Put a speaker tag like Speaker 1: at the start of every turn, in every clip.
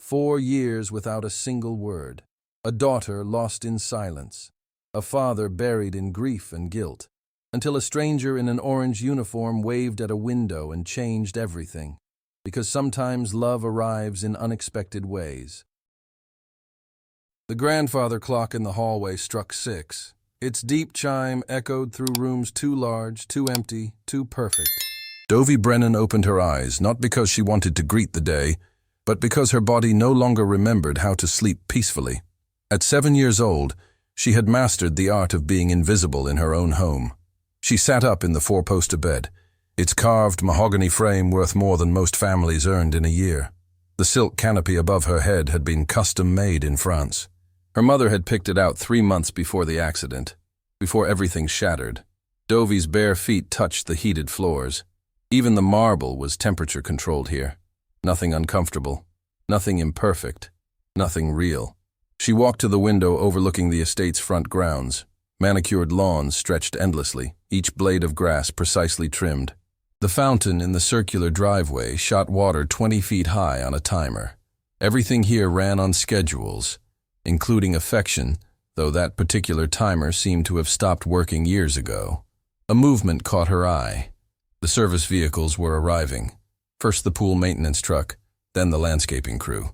Speaker 1: 4 years without a single word. A daughter lost in silence. A father buried in grief and guilt. Until a stranger in an orange uniform waved at a window and changed everything. Because sometimes love arrives in unexpected ways. The grandfather clock in the hallway struck 6. Its deep chime echoed through rooms too large, too empty, too perfect. Dovie Brennan opened her eyes, not because she wanted to greet the day, but because her body no longer remembered how to sleep peacefully. At 7 years old, she had mastered the art of being invisible in her own home. She sat up in the four-poster bed, its carved mahogany frame worth more than most families earned in a year. The silk canopy above her head had been custom-made in France. Her mother had picked it out 3 months before the accident, before everything shattered. Dovie's bare feet touched the heated floors. Even the marble was temperature-controlled here. Nothing uncomfortable, nothing imperfect, nothing real. She walked to the window overlooking the estate's front grounds. Manicured lawns stretched endlessly, each blade of grass precisely trimmed. The fountain in the circular driveway shot water 20 feet high on a timer. Everything here ran on schedules, including affection, though that particular timer seemed to have stopped working years ago. A movement caught her eye. The service vehicles were arriving. First the pool maintenance truck, then the landscaping crew.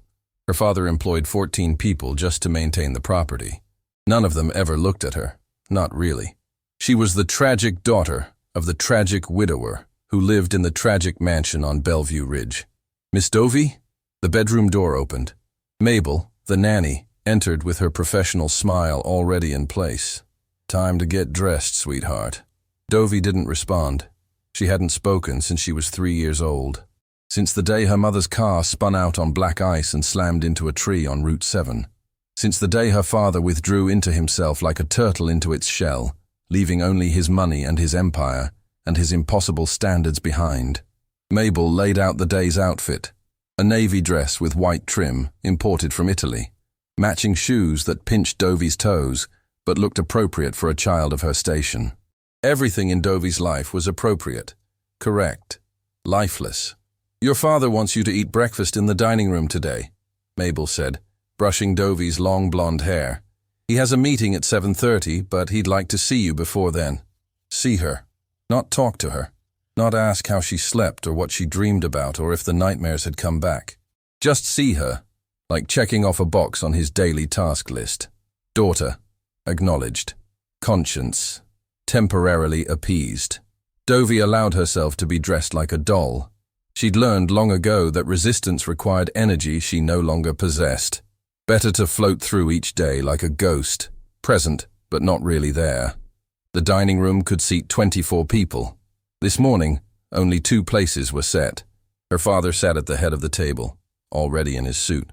Speaker 1: Her father employed 14 people just to maintain the property. None of them ever looked at her. Not really. She was the tragic daughter of the tragic widower who lived in the tragic mansion on Bellevue Ridge. "Miss Dovie?" The bedroom door opened. Mabel, the nanny, entered with her professional smile already in place. "Time to get dressed, sweetheart." Dovie didn't respond. She hadn't spoken since she was 3 years old. Since the day her mother's car spun out on black ice and slammed into a tree on Route 7. Since the day her father withdrew into himself like a turtle into its shell, leaving only his money and his empire and his impossible standards behind. Mabel laid out the day's outfit. A navy dress with white trim, imported from Italy. Matching shoes that pinched Dovie's toes, but looked appropriate for a child of her station. Everything in Dovie's life was appropriate, correct, lifeless. "Your father wants you to eat breakfast in the dining room today," Mabel said, brushing Dovie's long blonde hair. "He has a meeting at 7:30, but he'd like to see you before then." See her, not talk to her, not ask how she slept or what she dreamed about or if the nightmares had come back. Just see her, like checking off a box on his daily task list. Daughter, acknowledged. Conscience, temporarily appeased. Dovie allowed herself to be dressed like a doll. She'd learned long ago that resistance required energy she no longer possessed. Better to float through each day like a ghost, present but not really there. The dining room could seat 24 people. This morning, only 2 places were set. Her father sat at the head of the table, already in his suit,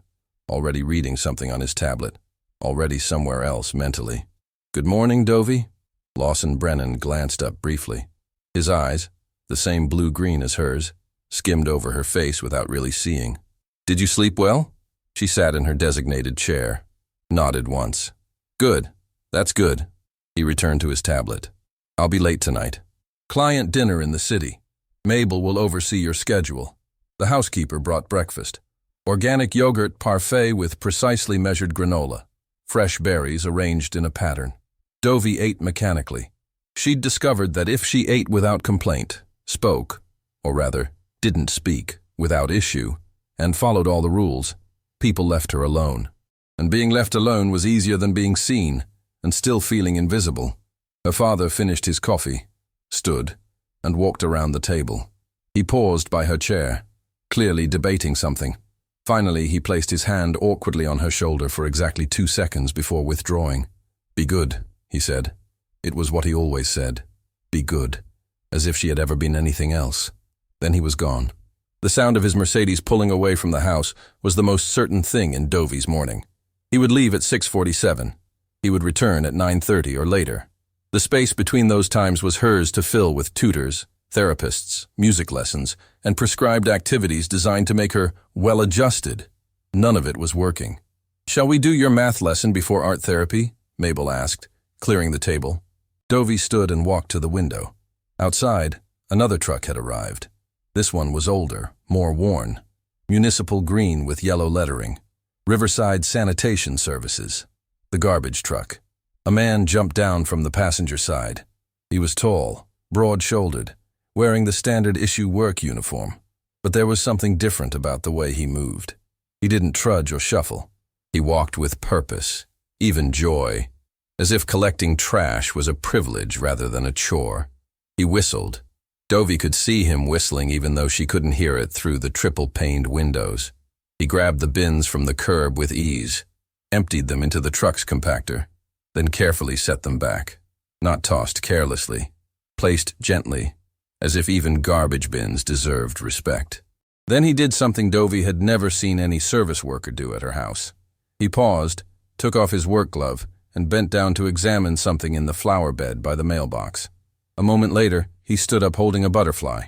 Speaker 1: already reading something on his tablet, already somewhere else mentally. "Good morning, Dovie." Lawson Brennan glanced up briefly. His eyes, the same blue-green as hers, skimmed over her face without really seeing. "Did you sleep well?" She sat in her designated chair, nodded once. "Good. That's good." He returned to his tablet. "I'll be late tonight. Client dinner in the city. Mabel will oversee your schedule." The housekeeper brought breakfast. Organic yogurt parfait with precisely measured granola. Fresh berries arranged in a pattern. Dovie ate mechanically. She'd discovered that if she ate without complaint, spoke, or rather, didn't speak, without issue, and followed all the rules, people left her alone. And being left alone was easier than being seen, and still feeling invisible. Her father finished his coffee, stood, and walked around the table. He paused by her chair, clearly debating something. Finally, he placed his hand awkwardly on her shoulder for exactly 2 seconds before withdrawing. "Be good," he said. It was what he always said. Be good. As if she had ever been anything else. Then he was gone. The sound of his Mercedes pulling away from the house was the most certain thing in Dovie's morning. He would leave at 6:47. He would return at 9:30 or later. The space between those times was hers to fill with tutors, therapists, music lessons, and prescribed activities designed to make her well-adjusted. None of it was working. "Shall we do your math lesson before art therapy?" Mabel asked, clearing the table. Dovie stood and walked to the window. Outside, another truck had arrived. This one was older, more worn. Municipal green with yellow lettering. Riverside Sanitation Services. The garbage truck. A man jumped down from the passenger side. He was tall, broad-shouldered, wearing the standard-issue work uniform. But there was something different about the way he moved. He didn't trudge or shuffle. He walked with purpose, even joy, as if collecting trash was a privilege rather than a chore. He whistled. Dovey could see him whistling even though she couldn't hear it through the triple-paned windows. He grabbed the bins from the curb with ease, emptied them into the truck's compactor, then carefully set them back. Not tossed carelessly, placed gently, as if even garbage bins deserved respect. Then he did something Dovey had never seen any service worker do at her house. He paused, took off his work glove, and bent down to examine something in the flower bed by the mailbox. A moment later, he stood up holding a butterfly.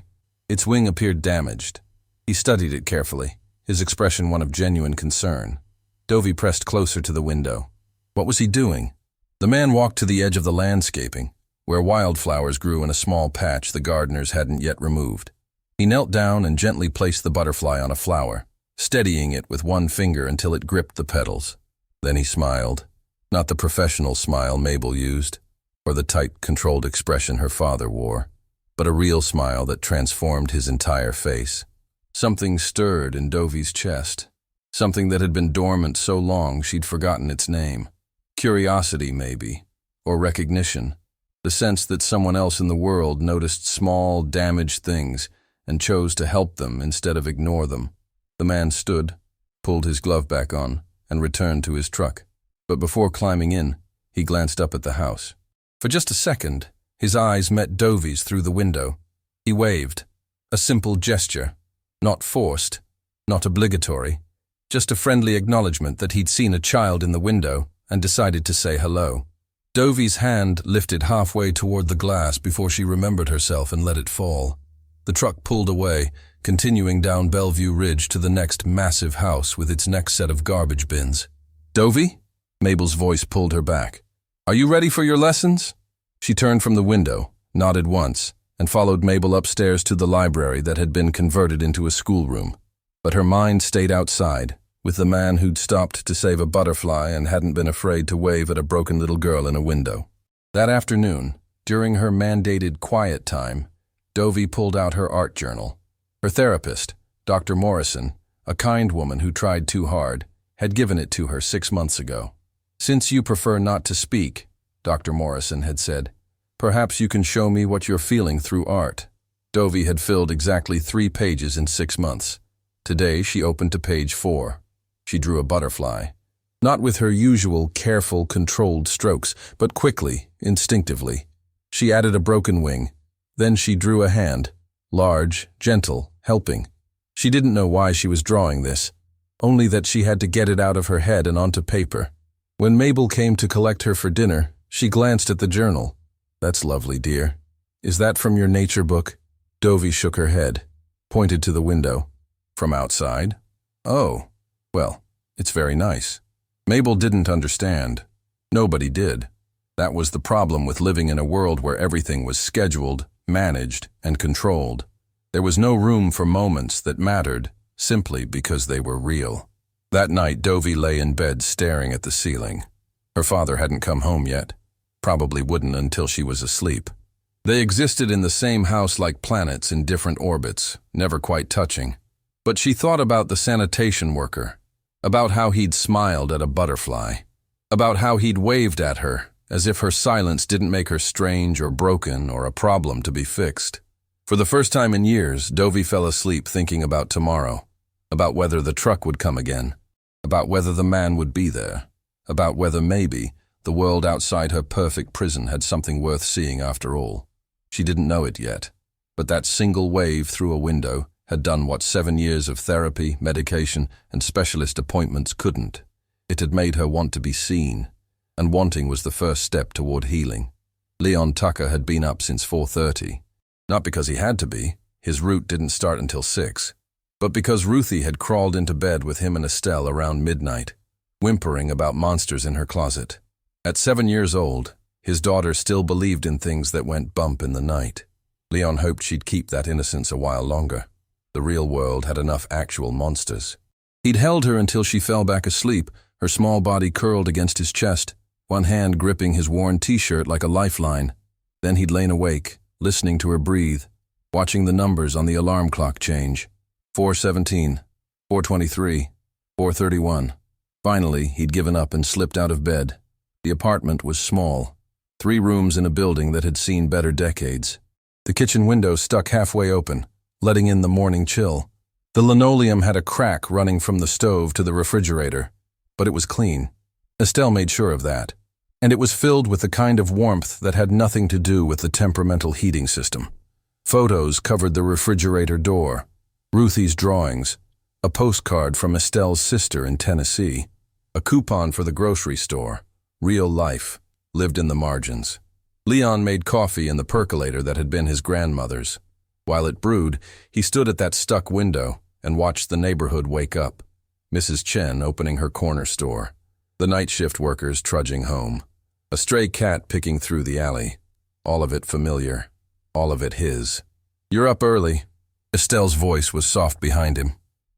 Speaker 1: Its wing appeared damaged. He studied it carefully, his expression one of genuine concern. Dovey pressed closer to the window. What was he doing? The man walked to the edge of the landscaping, where wildflowers grew in a small patch the gardeners hadn't yet removed. He knelt down and gently placed the butterfly on a flower, steadying it with one finger until it gripped the petals. Then he smiled, not the professional smile Mabel used, or the tight, controlled expression her father wore, but a real smile that transformed his entire face. Something stirred in Dovey's chest, something that had been dormant so long she'd forgotten its name. Curiosity, maybe, or recognition, the sense that someone else in the world noticed small, damaged things and chose to help them instead of ignore them. The man stood, pulled his glove back on, and returned to his truck. But before climbing in, he glanced up at the house. For just a second, his eyes met Dovey's through the window. He waved, a simple gesture, not forced, not obligatory, just a friendly acknowledgement that he'd seen a child in the window and decided to say hello. Dovey's hand lifted halfway toward the glass before she remembered herself and let it fall. The truck pulled away, continuing down Bellevue Ridge to the next massive house with its next set of garbage bins. "Dovey?" Mabel's voice pulled her back. "Are you ready for your lessons?" She turned from the window, nodded once, and followed Mabel upstairs to the library that had been converted into a schoolroom. But her mind stayed outside, with the man who'd stopped to save a butterfly and hadn't been afraid to wave at a broken little girl in a window. That afternoon, during her mandated quiet time, Dovey pulled out her art journal. Her therapist, Dr. Morrison, a kind woman who tried too hard, had given it to her 6 months ago. "Since you prefer not to speak," Dr. Morrison had said, "perhaps you can show me what you're feeling through art." Dovey had filled exactly 3 pages in 6 months. Today she opened to page 4. She drew a butterfly. Not with her usual careful, controlled strokes, but quickly, instinctively. She added a broken wing. Then she drew a hand, large, gentle, helping. She didn't know why she was drawing this, only that she had to get it out of her head and onto paper. When Mabel came to collect her for dinner, she glanced at the journal. "That's lovely, dear. Is that from your nature book?" Dovey shook her head, pointed to the window. "From outside? Oh. Well, it's very nice." Mabel didn't understand. Nobody did. That was the problem with living in a world where everything was scheduled, managed, and controlled. There was no room for moments that mattered simply because they were real. That night, Dovey lay in bed staring at the ceiling. Her father hadn't come home yet. Probably wouldn't until she was asleep. They existed in the same house like planets in different orbits, never quite touching. But she thought about the sanitation worker, about how he'd smiled at a butterfly, about how he'd waved at her, as if her silence didn't make her strange or broken or a problem to be fixed. For the first time in years, Dovey fell asleep thinking about tomorrow, about whether the truck would come again, about whether the man would be there, about whether maybe the world outside her perfect prison had something worth seeing after all. She didn't know it yet, but that single wave through a window had done what 7 years of therapy, medication, and specialist appointments couldn't. It had made her want to be seen, and wanting was the first step toward healing. Leon Tucker had been up since 4:30. Not because he had to be, his route didn't start until 6, but because Ruthie had crawled into bed with him and Estelle around midnight, whimpering about monsters in her closet. At 7 years old, his daughter still believed in things that went bump in the night. Leon hoped she'd keep that innocence a while longer. The real world had enough actual monsters. He'd held her until she fell back asleep, her small body curled against his chest, one hand gripping his worn t-shirt like a lifeline. Then he'd lain awake, listening to her breathe, watching the numbers on the alarm clock change. 4:17, 4:23, 4:31. Finally, he'd given up and slipped out of bed. The apartment was small, 3 rooms in a building that had seen better decades. The kitchen window stuck halfway open, letting in the morning chill. The linoleum had a crack running from the stove to the refrigerator, but it was clean. Estelle made sure of that. And it was filled with the kind of warmth that had nothing to do with the temperamental heating system. Photos covered the refrigerator door, Ruthie's drawings, a postcard from Estelle's sister in Tennessee, a coupon for the grocery store, real life, lived in the margins. Leon made coffee in the percolator that had been his grandmother's. While it brewed, he stood at that stuck window and watched the neighborhood wake up. Mrs. Chen opening her corner store, the night shift workers trudging home, a stray cat picking through the alley. All of it familiar, all of it his. "You're up early." Estelle's voice was soft behind him.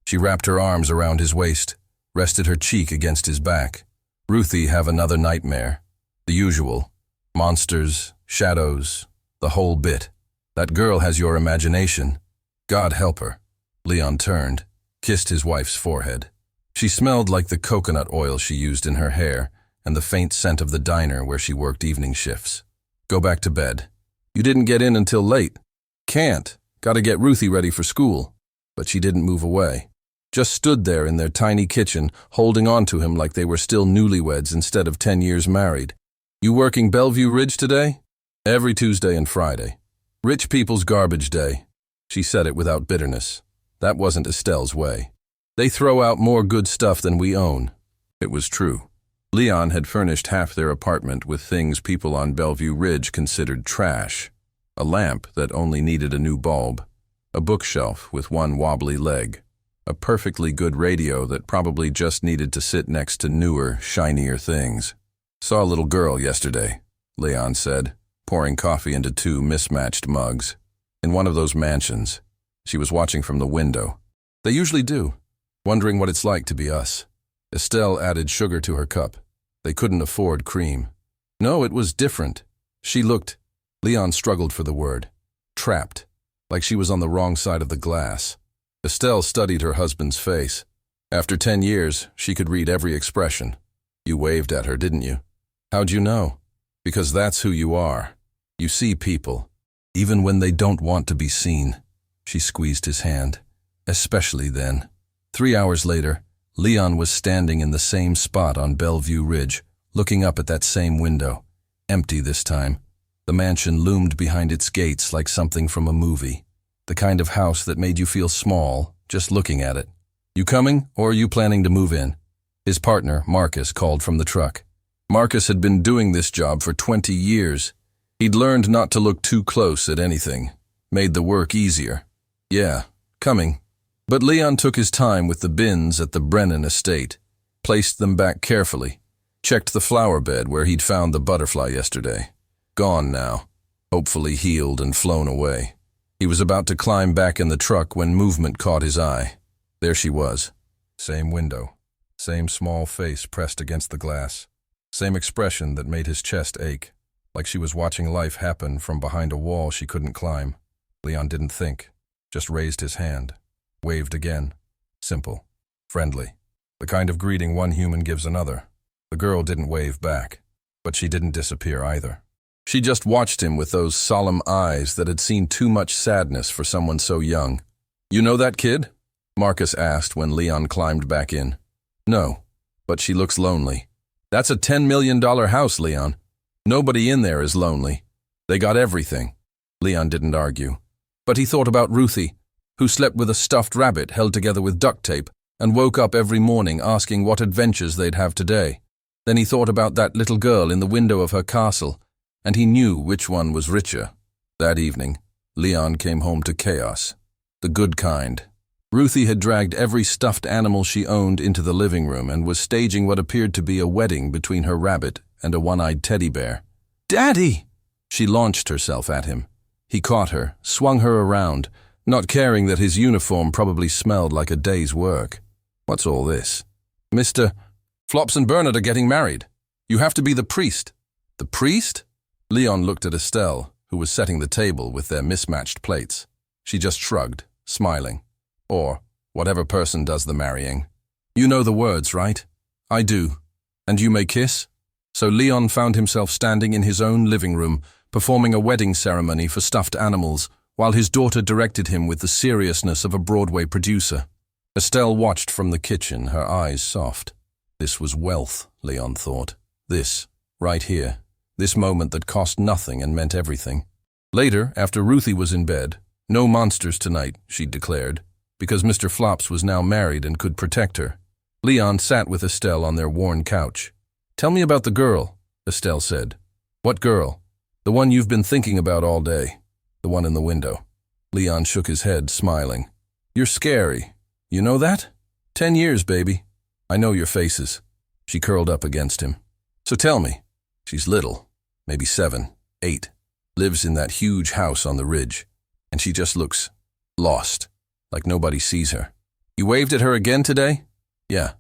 Speaker 1: She wrapped her arms around his waist, rested her cheek against his back. "Ruthie have another nightmare. The usual. Monsters, shadows, the whole bit. That girl has your imagination. God help her." Leon turned, kissed his wife's forehead. She smelled like the coconut oil she used in her hair and the faint scent of the diner where she worked evening shifts. "Go back to bed." "You didn't get in until late." "Can't. Gotta get Ruthie ready for school." But she didn't move away. Just stood there in their tiny kitchen, holding on to him like they were still newlyweds instead of 10 years married. "You working Bellevue Ridge today?" "Every Tuesday and Friday. Rich people's garbage day." She said it without bitterness. That wasn't Estelle's way. "They throw out more good stuff than we own." It was true. Leon had furnished half their apartment with things people on Bellevue Ridge considered trash. A lamp that only needed a new bulb, a bookshelf with one wobbly leg, a perfectly good radio that probably just needed to sit next to newer, shinier things. "Saw a little girl yesterday," Leon said, pouring coffee into 2 mismatched mugs. "In one of those mansions. She was watching from the window. They usually do, wondering what it's like to be us." Estelle added sugar to her cup. They couldn't afford cream. "No, it was different. She looked—" Leon struggled for the word. "Trapped. Like she was on the wrong side of the glass." Estelle studied her husband's face. After 10 years, she could read every expression. "You waved at her, didn't you?" "How'd you know?" "Because that's who you are. You see people, even when they don't want to be seen." She squeezed his hand. "Especially then." 3 hours later, Leon was standing in the same spot on Bellevue Ridge, looking up at that same window. Empty this time. The mansion loomed behind its gates like something from a movie. The kind of house that made you feel small, just looking at it. "You coming, or are you planning to move in?" His partner, Marcus, called from the truck. Marcus had been doing this job for 20 years. He'd learned not to look too close at anything. Made the work easier. "Yeah, coming." But Leon took his time with the bins at the Brennan estate, placed them back carefully, checked the flower bed where he'd found the butterfly yesterday. Gone now, hopefully healed and flown away. He was about to climb back in the truck when movement caught his eye. There she was. Same window, same small face pressed against the glass, same expression that made his chest ache, like she was watching life happen from behind a wall she couldn't climb. Leon didn't think, just raised his hand, waved again. Simple, friendly, the kind of greeting one human gives another. The girl didn't wave back, but she didn't disappear either. She just watched him with those solemn eyes that had seen too much sadness for someone so young. "You know that kid?" Marcus asked when Leon climbed back in. "No, but she looks lonely." "That's a $10 million house, Leon. Nobody in there is lonely. They got everything." Leon didn't argue. But he thought about Ruthie, who slept with a stuffed rabbit held together with duct tape and woke up every morning asking what adventures they'd have today. Then he thought about that little girl in the window of her castle, and he knew which one was richer. That evening, Leon came home to chaos. The good kind. Ruthie had dragged every stuffed animal she owned into the living room and was staging what appeared to be a wedding between her rabbit and a one-eyed teddy bear. "Daddy!" She launched herself at him. He caught her, swung her around, not caring that his uniform probably smelled like a day's work. What's all this? Mr. Flops and Bernard are getting married. You have to be the priest. The priest? Leon looked at Estelle, who was setting the table with their mismatched plates. She just shrugged, smiling. Or whatever person does the marrying. You know the words, right? I do. And you may kiss? So Leon found himself standing in his own living room, performing a wedding ceremony for stuffed animals, while his daughter directed him with the seriousness of a Broadway producer. Estelle watched from the kitchen, her eyes soft. This was wealth, Leon thought. This, right here. This moment that cost nothing and meant everything. Later, after Ruthie was in bed, no monsters tonight, she'd declared, because Mr. Flops was now married and could protect her. Leon sat with Estelle on their worn couch. Tell me about the girl, Estelle said. What girl? The one you've been thinking about all day. The one in the window. Leon shook his head, smiling. You're scary. You know that? 10 years, baby. I know your faces. She curled up against him. So tell me. She's little, maybe 7, 8. Lives in that huge house on the ridge. And she just looks lost, like nobody sees her. You waved at her again today? Yeah.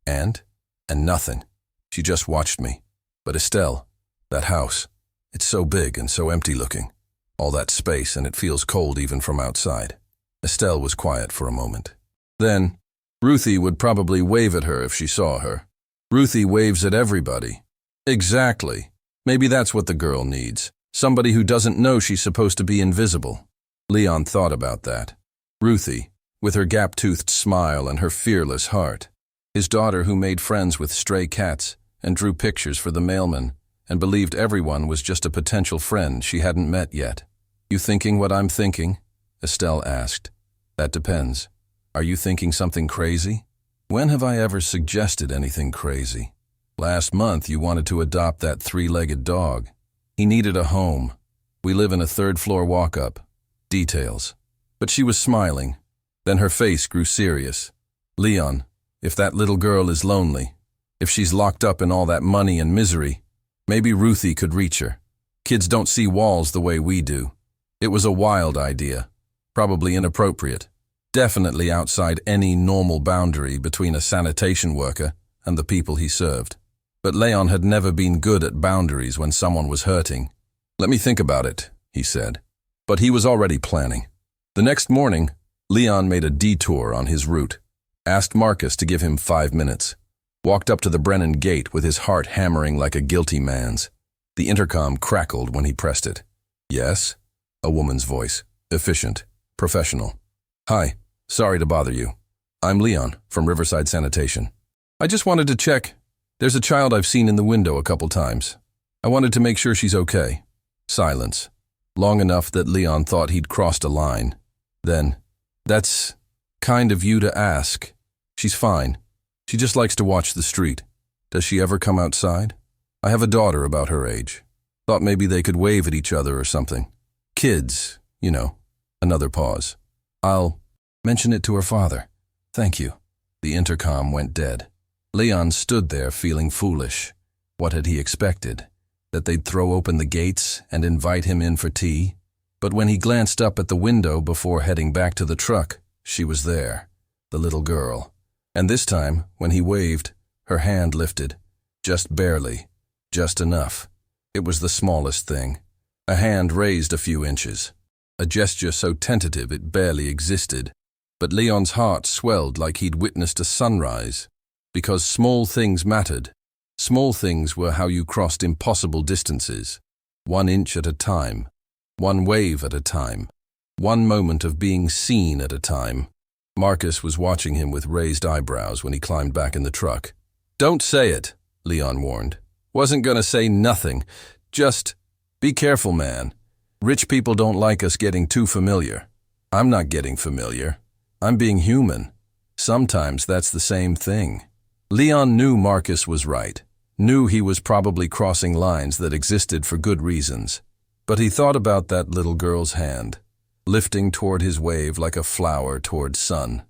Speaker 1: And nothing. She just watched me. But Estelle, that house, it's so big and so empty looking. All that space, and it feels cold even from outside. Estelle was quiet for a moment. Then, Ruthie would probably wave at her if she saw her. Ruthie waves at everybody. Exactly. Maybe that's what the girl needs. Somebody who doesn't know she's supposed to be invisible. Leon thought about that. Ruthie, with her gap-toothed smile and her fearless heart. His daughter who made friends with stray cats and drew pictures for the mailman and believed everyone was just a potential friend she hadn't met yet. You thinking what I'm thinking? Estelle asked. That depends. Are you thinking something crazy? When have I ever suggested anything crazy? Last month you wanted to adopt that 3-legged dog. He needed a home. We live in a 3rd-floor walk-up. Details. But she was smiling. Then her face grew serious. Leon, if that little girl is lonely, if she's locked up in all that money and misery, maybe Ruthie could reach her. Kids don't see walls the way we do. It was a wild idea, probably inappropriate, definitely outside any normal boundary between a sanitation worker and the people he served. But Leon had never been good at boundaries when someone was hurting. Let me think about it, he said. But he was already planning. The next morning, Leon made a detour on his route, asked Marcus to give him 5 minutes, walked up to the Brennan gate with his heart hammering like a guilty man's. The intercom crackled when he pressed it. Yes? A woman's voice, efficient, professional. Hi, sorry to bother you. I'm Leon from Riverside Sanitation. I just wanted to check. There's a child I've seen in the window a couple times. I wanted to make sure she's okay. Silence. Long enough that Leon thought he'd crossed a line. Then, that's kind of you to ask. She's fine. She just likes to watch the street. Does she ever come outside? I have a daughter about her age. Thought maybe they could wave at each other or something. Kids, you know. Another pause. I'll mention it to her father. Thank you. The intercom went dead. Leon stood there feeling foolish. What had he expected? That they'd throw open the gates and invite him in for tea? But when he glanced up at the window before heading back to the truck, she was there, the little girl. And this time, when he waved, her hand lifted. Just barely. Just enough. It was the smallest thing. A hand raised a few inches. A gesture so tentative it barely existed. But Leon's heart swelled like he'd witnessed a sunrise. Because small things mattered. Small things were how you crossed impossible distances. 1 inch at a time. 1 wave at a time. 1 moment of being seen at a time. Marcus was watching him with raised eyebrows when he climbed back in the truck. Don't say it, Leon warned. Wasn't gonna say nothing. Just be careful, man. Rich people don't like us getting too familiar. I'm not getting familiar. I'm being human. Sometimes that's the same thing. Leon knew Marcus was right. Knew he was probably crossing lines that existed for good reasons. But he thought about that little girl's hand, lifting toward his wave like a flower toward sun.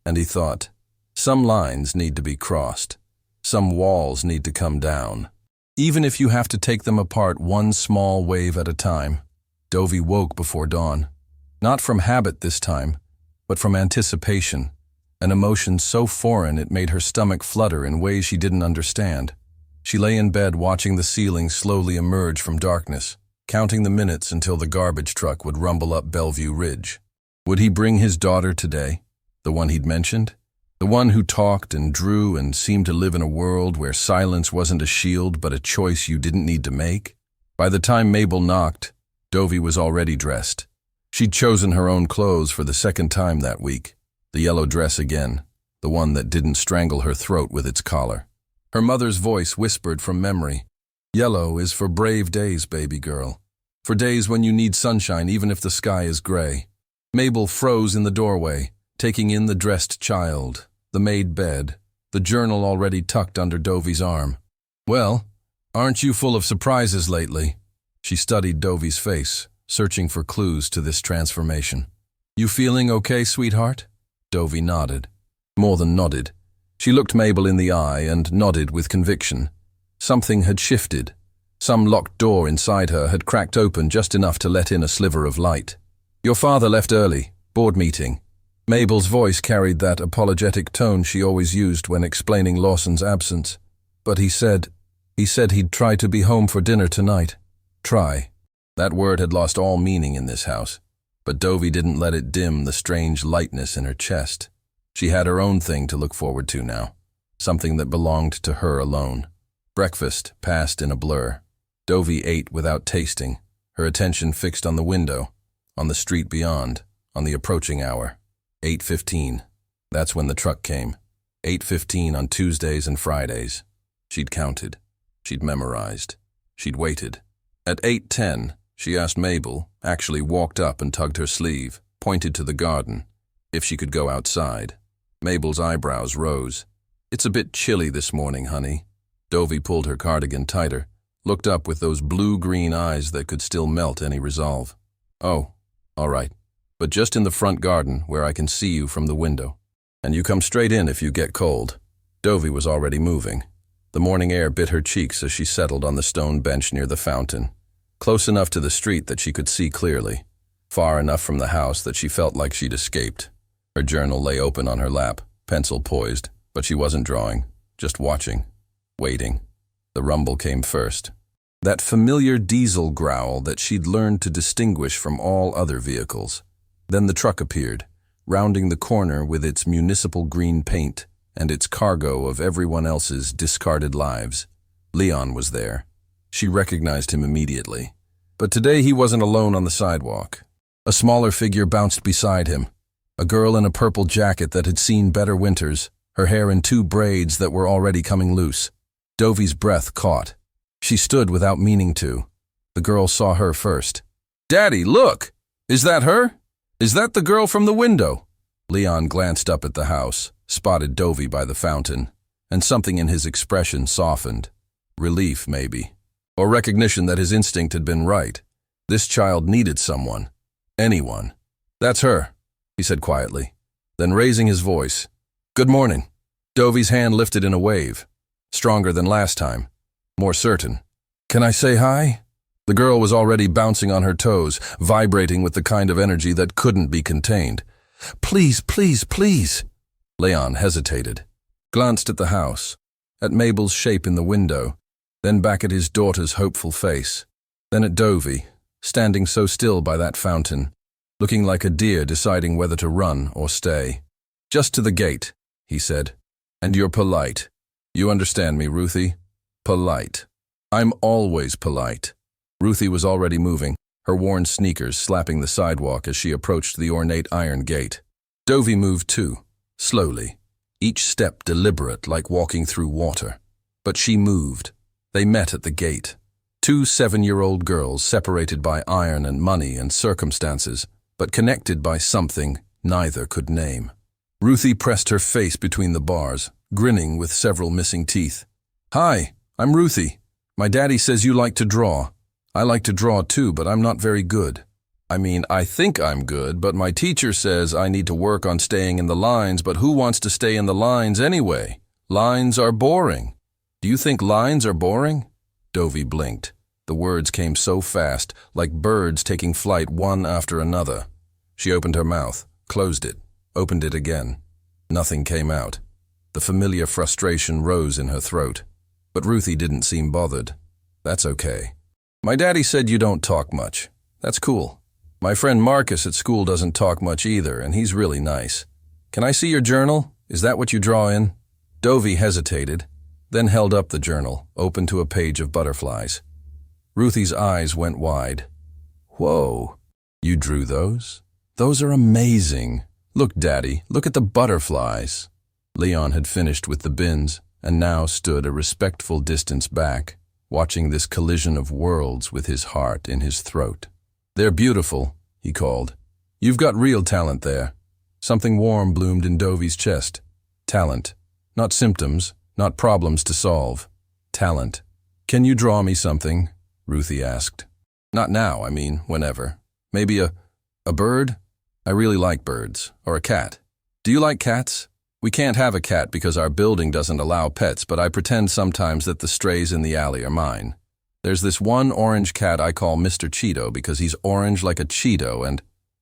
Speaker 1: And he thought, some lines need to be crossed. Some walls need to come down. Even if you have to take them apart 1 small wave at a time. Dovey woke before dawn. Not from habit this time, but from anticipation. an emotion so foreign it made her stomach flutter in ways she didn't understand. She lay in bed watching the ceiling slowly emerge from darkness, counting the minutes until the garbage truck would rumble up Bellevue Ridge. Would he bring his daughter today? The one he'd mentioned? The one who talked and drew and seemed to live in a world where silence wasn't a shield but a choice you didn't need to make? By the time Mabel knocked, Dovey was already dressed. She'd chosen her own clothes for the second time that week. The yellow dress again, the one that didn't strangle her throat with its collar. Her mother's voice whispered from memory, "Yellow is for brave days, baby girl. For days when you need sunshine even if the sky is gray." Mabel froze in the doorway, taking in the dressed child, the made bed, the journal already tucked under Dovey's arm. "Well, aren't you full of surprises lately?" She studied Dovey's face, searching for clues to this transformation. "You feeling okay, sweetheart?" Dovey nodded. More than nodded. She looked Mabel in the eye and nodded with conviction. Something had shifted. Some locked door inside her had cracked open just enough to let in a sliver of light. "Your father left early. Board meeting." Mabel's voice carried that apologetic tone she always used when explaining Lawson's absence. "But he said he'd try to be home for dinner tonight." Try. That word had lost all meaning in this house. But Dovey didn't let it dim the strange lightness in her chest. She had her own thing to look forward to now, something that belonged to her alone. Breakfast passed in a blur. Dovey ate without tasting, her attention fixed on the window, on the street beyond, on the approaching hour. 8:15. That's when the truck came. 8:15 on Tuesdays and Fridays. She'd counted. She'd memorized. She'd waited. At 8:10, she asked Mabel, actually walked up and tugged her sleeve, pointed to the garden, if she could go outside. Mabel's eyebrows rose. "It's a bit chilly this morning, honey." Dovey pulled her cardigan tighter, looked up with those blue-green eyes that could still melt any resolve. "Oh, all right. But just in the front garden where I can see you from the window. And you come straight in if you get cold." Dovey was already moving. The morning air bit her cheeks as she settled on the stone bench near the fountain, close enough to the street that she could see clearly, far enough from the house that she felt like she'd escaped. Her journal lay open on her lap, pencil poised, but she wasn't drawing, just watching, waiting. The rumble came first. That familiar diesel growl that she'd learned to distinguish from all other vehicles. Then the truck appeared, rounding the corner with its municipal green paint and its cargo of everyone else's discarded lives. Leon was there. She recognized him immediately. But today he wasn't alone on the sidewalk. A smaller figure bounced beside him. A girl in a purple jacket that had seen better winters, her hair in 2 braids that were already coming loose. Dovey's breath caught. She stood without meaning to. The girl saw her first. "Daddy, look! Is that her? Is that the girl from the window?" Leon glanced up at the house, spotted Dovey by the fountain, and something in his expression softened. Relief, maybe. Or recognition that his instinct had been right. This child needed someone. Anyone. "That's her," he said quietly. Then raising his voice, "Good morning." Dovey's hand lifted in a wave. Stronger than last time. More certain. "Can I say hi?" The girl was already bouncing on her toes, vibrating with the kind of energy that couldn't be contained. "Please, please, please." Leon hesitated, glanced at the house, at Mabel's shape in the window, then back at his daughter's hopeful face, then at Dovey, standing so still by that fountain, looking like a deer deciding whether to run or stay. "Just to the gate," he said. "And you're polite. You understand me, Ruthie? Polite. I'm always polite." Ruthie was already moving, her worn sneakers slapping the sidewalk as she approached the ornate iron gate. Dovey moved too, slowly, each step deliberate like walking through water. But she moved. They met at the gate. 2 7-year-old girls separated by iron and money and circumstances, but connected by something neither could name. Ruthie pressed her face between the bars, grinning with several missing teeth. "Hi, I'm Ruthie. My daddy says you like to draw. I like to draw too, but I'm not very good. I mean, I think I'm good, but my teacher says I need to work on staying in the lines, but who wants to stay in the lines anyway? Lines are boring." "Do you think lines are boring?" Dovey blinked. The words came so fast, like birds taking flight one after another. She opened her mouth, closed it, opened it again. Nothing came out. The familiar frustration rose in her throat. But Ruthie didn't seem bothered. That's okay. My daddy said you don't talk much. That's cool. My friend Marcus at school doesn't talk much either, and he's really nice. Can I see your journal? Is that what you draw in? Dovey hesitated, then held up the journal, open to a page of butterflies. Ruthie's eyes went wide. Whoa, you drew those? Those are amazing. Look, Daddy, look at the butterflies. Leon had finished with the bins and now stood a respectful distance back, watching this collision of worlds with his heart in his throat. They're beautiful, he called. You've got real talent there. Something warm bloomed in Dovey's chest. Talent. Not symptoms, not problems to solve. Talent. Can you draw me something? Ruthie asked. Not now, I mean, whenever. Maybe a bird? I really like birds. Or a cat. Do you like cats? We can't have a cat because our building doesn't allow pets, but I pretend sometimes that the strays in the alley are mine. There's this one orange cat I call Mr. Cheeto because he's orange like a Cheeto and…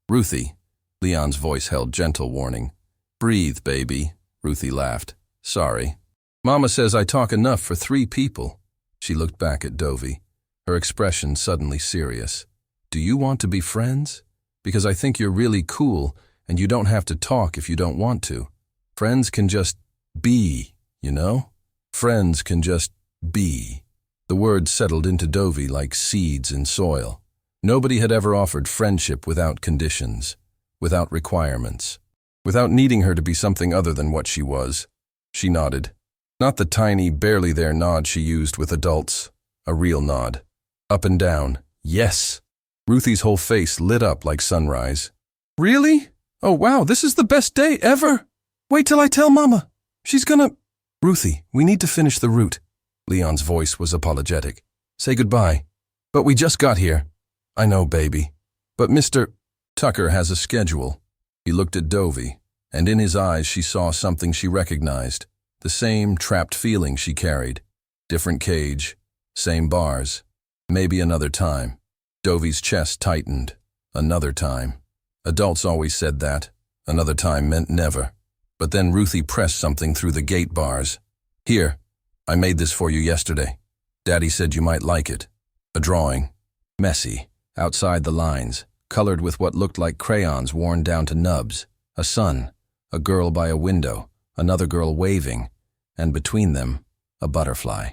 Speaker 1: Ruthie. Leon's voice held gentle warning. Breathe, baby. Ruthie laughed. Sorry. Mama says I talk enough for 3 people. She looked back at Dovey, her expression suddenly serious. Do you want to be friends? Because I think you're really cool and you don't have to talk if you don't want to. Friends can just be, you know? Friends can just be. The words settled into Dovey like seeds in soil. Nobody had ever offered friendship without conditions, without requirements, without needing her to be something other than what she was. She nodded. Not the tiny, barely there nod she used with adults. A real nod. Up and down. Yes. Ruthie's whole face lit up like sunrise. Really? Oh wow, this is the best day ever. Wait till I tell Mama. She's gonna… Ruthie, we need to finish the route. Leon's voice was apologetic. Say goodbye. But we just got here. I know, baby. But Mr. Tucker has a schedule. He looked at Dovey, and in his eyes she saw something she recognized. The same trapped feeling she carried. Different cage, same bars. Maybe another time. Dovey's chest tightened. Another time. Adults always said that. Another time meant never. But then Ruthie pressed something through the gate bars. Here, I made this for you yesterday. Daddy said you might like it. A drawing. Messy, outside the lines, colored with what looked like crayons worn down to nubs. A sun, a girl by a window, another girl waving, and between them, a butterfly.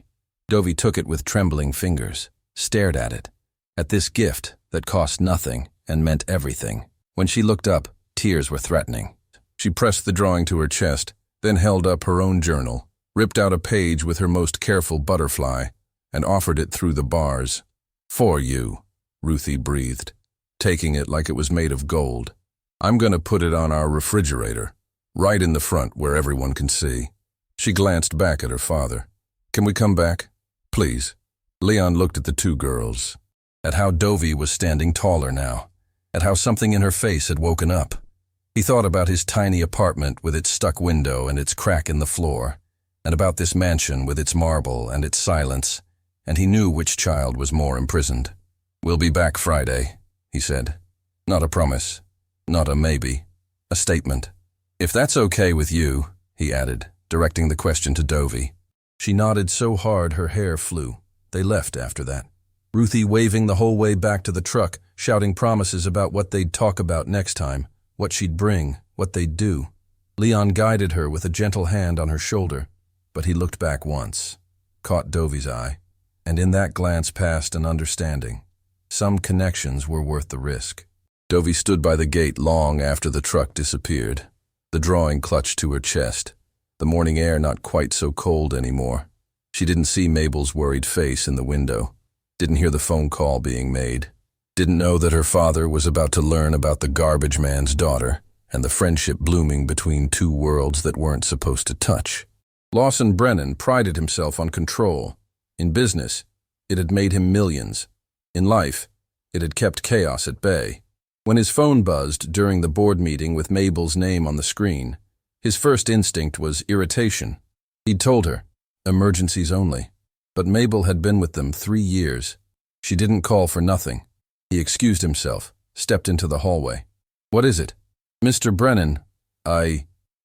Speaker 1: Dovey took it with trembling fingers, stared at it, at this gift that cost nothing and meant everything. When she looked up, tears were threatening. She pressed the drawing to her chest, then held up her own journal, ripped out a page with her most careful butterfly, and offered it through the bars. For you, Ruthie breathed, taking it like it was made of gold. I'm going to put it on our refrigerator, right in the front where everyone can see. She glanced back at her father. Can we come back? Please. Leon looked at the 2 girls, at how Dovey was standing taller now, at how something in her face had woken up. He thought about his tiny apartment with its stuck window and its crack in the floor, and about this mansion with its marble and its silence, and he knew which child was more imprisoned. We'll be back Friday, he said. Not a promise, not a maybe, a statement. If that's okay with you, he added, directing the question to Dovey. She nodded so hard her hair flew. They left after that. Ruthie waving the whole way back to the truck, shouting promises about what they'd talk about next time, what she'd bring, what they'd do. Leon guided her with a gentle hand on her shoulder, but he looked back once, caught Dovey's eye, and in that glance passed an understanding. Some connections were worth the risk. Dovey stood by the gate long after the truck disappeared, the drawing clutched to her chest, the morning air not quite so cold anymore. She didn't see Mabel's worried face in the window, didn't hear the phone call being made, didn't know that her father was about to learn about the garbage man's daughter and the friendship blooming between 2 worlds that weren't supposed to touch. Lawson Brennan prided himself on control. In business, it had made him millions. In life, it had kept chaos at bay. When his phone buzzed during the board meeting with Mabel's name on the screen, his first instinct was irritation. He'd told her, emergencies only. But Mabel had been with them 3 years. She didn't call for nothing. He excused himself, stepped into the hallway. What is it? Mr. Brennan,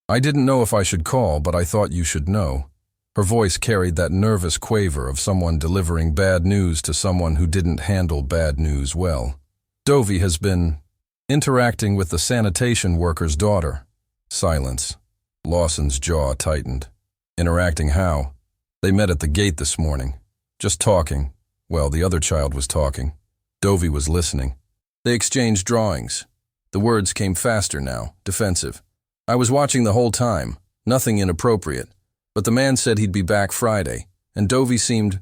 Speaker 1: I didn't know if I should call, but I thought you should know. Her voice carried that nervous quaver of someone delivering bad news to someone who didn't handle bad news well. Dovey has been interacting with the sanitation worker's daughter. Silence. Lawson's jaw tightened. Interacting how? They met at the gate this morning. Just talking. Well, the other child was talking. Dovey was listening. They exchanged drawings. The words came faster now, defensive. I was watching the whole time, nothing inappropriate. But the man said he'd be back Friday, and Dovey seemed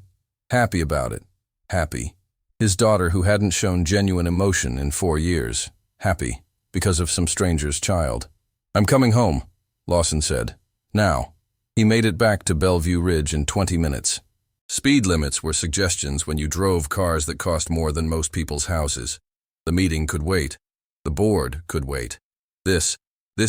Speaker 1: happy about it. Happy. His daughter, who hadn't shown genuine emotion in 4 years. Happy, because of some stranger's child. I'm coming home, Lawson said. Now. He made it back to Bellevue Ridge in 20 minutes. Speed limits were suggestions when you drove cars that cost more than most people's houses. The meeting could wait. The board could wait. This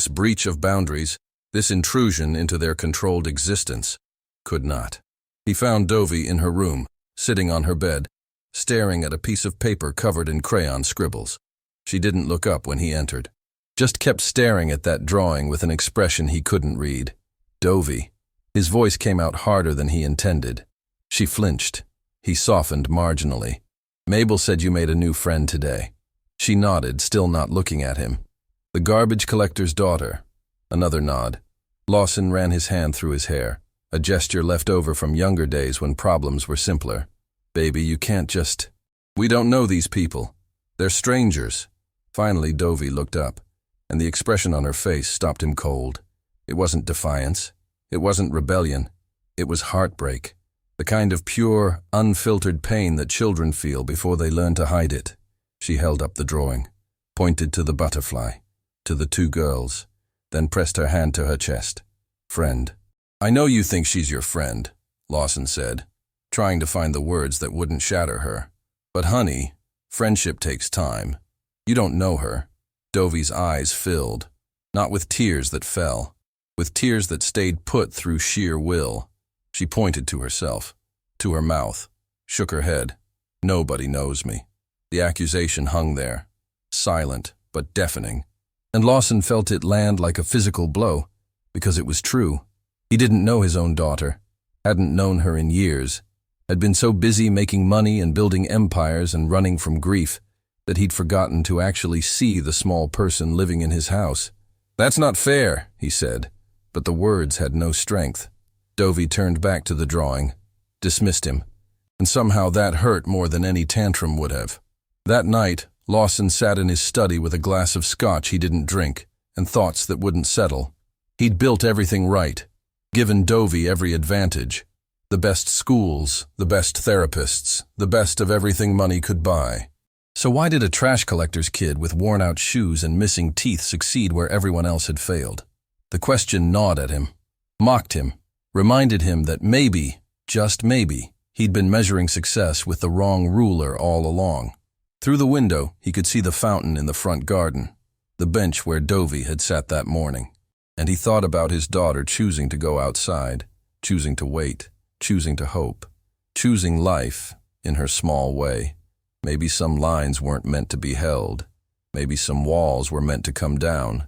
Speaker 1: breach of boundaries, this intrusion into their controlled existence, could not. He found Dovey in her room, sitting on her bed, staring at a piece of paper covered in crayon scribbles. She didn't look up when he entered, just kept staring at that drawing with an expression he couldn't read. Dovey. His voice came out harder than he intended. She flinched. He softened marginally. Mabel said you made a new friend today. She nodded, still not looking at him. The garbage collector's daughter. Another nod. Lawson ran his hand through his hair, a gesture left over from younger days when problems were simpler. Baby, you can't just... We don't know these people. They're strangers. Finally, Dovey looked up, and the expression on her face stopped him cold. It wasn't defiance. It wasn't rebellion. It was heartbreak. The kind of pure, unfiltered pain that children feel before they learn to hide it. She held up the drawing, pointed to the butterfly, to the 2 girls, then pressed her hand to her chest. Friend. I know you think she's your friend, Lawson said, trying to find the words that wouldn't shatter her. But honey, friendship takes time. You don't know her. Dovey's eyes filled, not with tears that fell, with tears that stayed put through sheer will. She pointed to herself, to her mouth, shook her head. Nobody knows me. The accusation hung there, silent but deafening. And Lawson felt it land like a physical blow, because it was true. He didn't know his own daughter, hadn't known her in years, had been so busy making money and building empires and running from grief that he'd forgotten to actually see the small person living in his house. That's not fair, he said, but the words had no strength. Dovey turned back to the drawing, dismissed him, and somehow that hurt more than any tantrum would have. That night, Lawson sat in his study with a glass of scotch he didn't drink and thoughts that wouldn't settle. He'd built everything right, given Dovey every advantage. The best schools, the best therapists, the best of everything money could buy. So why did a trash collector's kid with worn-out shoes and missing teeth succeed where everyone else had failed? The question gnawed at him, mocked him, reminded him that maybe, just maybe, he'd been measuring success with the wrong ruler all along. Through the window, he could see the fountain in the front garden, the bench where Dovey had sat that morning. And he thought about his daughter choosing to go outside, choosing to wait, choosing to hope, choosing life in her small way. Maybe some lines weren't meant to be held. Maybe some walls were meant to come down.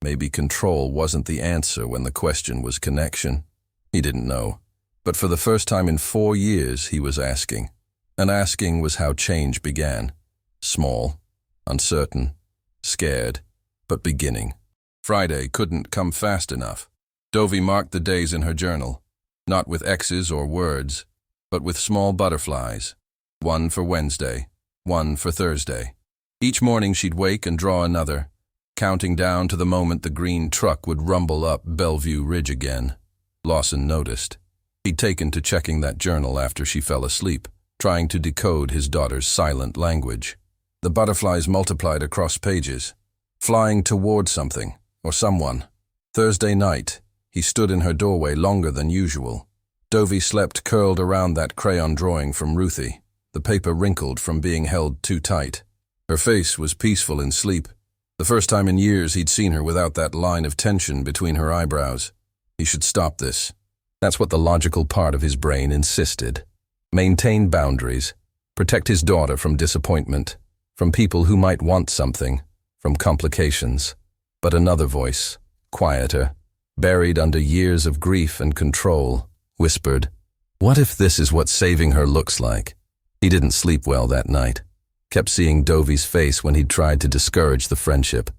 Speaker 1: Maybe control wasn't the answer when the question was connection. He didn't know. But for the first time in 4 years, he was asking. And asking was how change began. Small, uncertain, scared, but beginning. Friday couldn't come fast enough. Dovey marked the days in her journal, not with X's or words, but with small butterflies. One for Wednesday, one for Thursday. Each morning she'd wake and draw another, counting down to the moment the green truck would rumble up Bellevue Ridge again. Lawson noticed. He'd taken to checking that journal after she fell asleep, trying to decode his daughter's silent language. The butterflies multiplied across pages, flying toward something or someone. Thursday night, he stood in her doorway longer than usual. Dovey slept curled around that crayon drawing from Ruthie, the paper wrinkled from being held too tight. Her face was peaceful in sleep. The first time in years he'd seen her without that line of tension between her eyebrows. He should stop this. That's what the logical part of his brain insisted. Maintain boundaries. Protect his daughter from disappointment, from people who might want something, from complications. But another voice, quieter, buried under years of grief and control, whispered, "What if this is what saving her looks like?" He didn't sleep well that night. Kept seeing Dovey's face when he'd tried to discourage the friendship.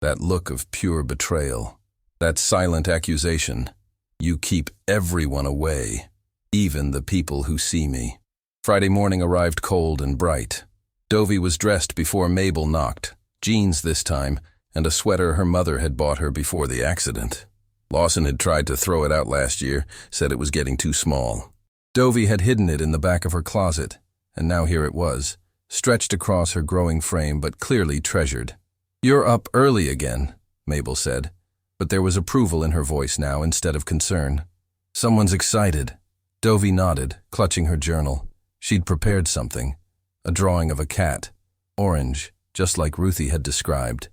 Speaker 1: That look of pure betrayal. That silent accusation. "You keep everyone away, even the people who see me." Friday morning arrived cold and bright. Dovey was dressed before Mabel knocked, jeans this time, and a sweater her mother had bought her before the accident. Lawson had tried to throw it out last year, said it was getting too small. Dovey had hidden it in the back of her closet, and now here it was, stretched across her growing frame but clearly treasured. "You're up early again," Mabel said, but there was approval in her voice now instead of concern. "Someone's excited." Dovey nodded, clutching her journal. She'd prepared something. A drawing of a cat. Orange, just like Ruthie had described.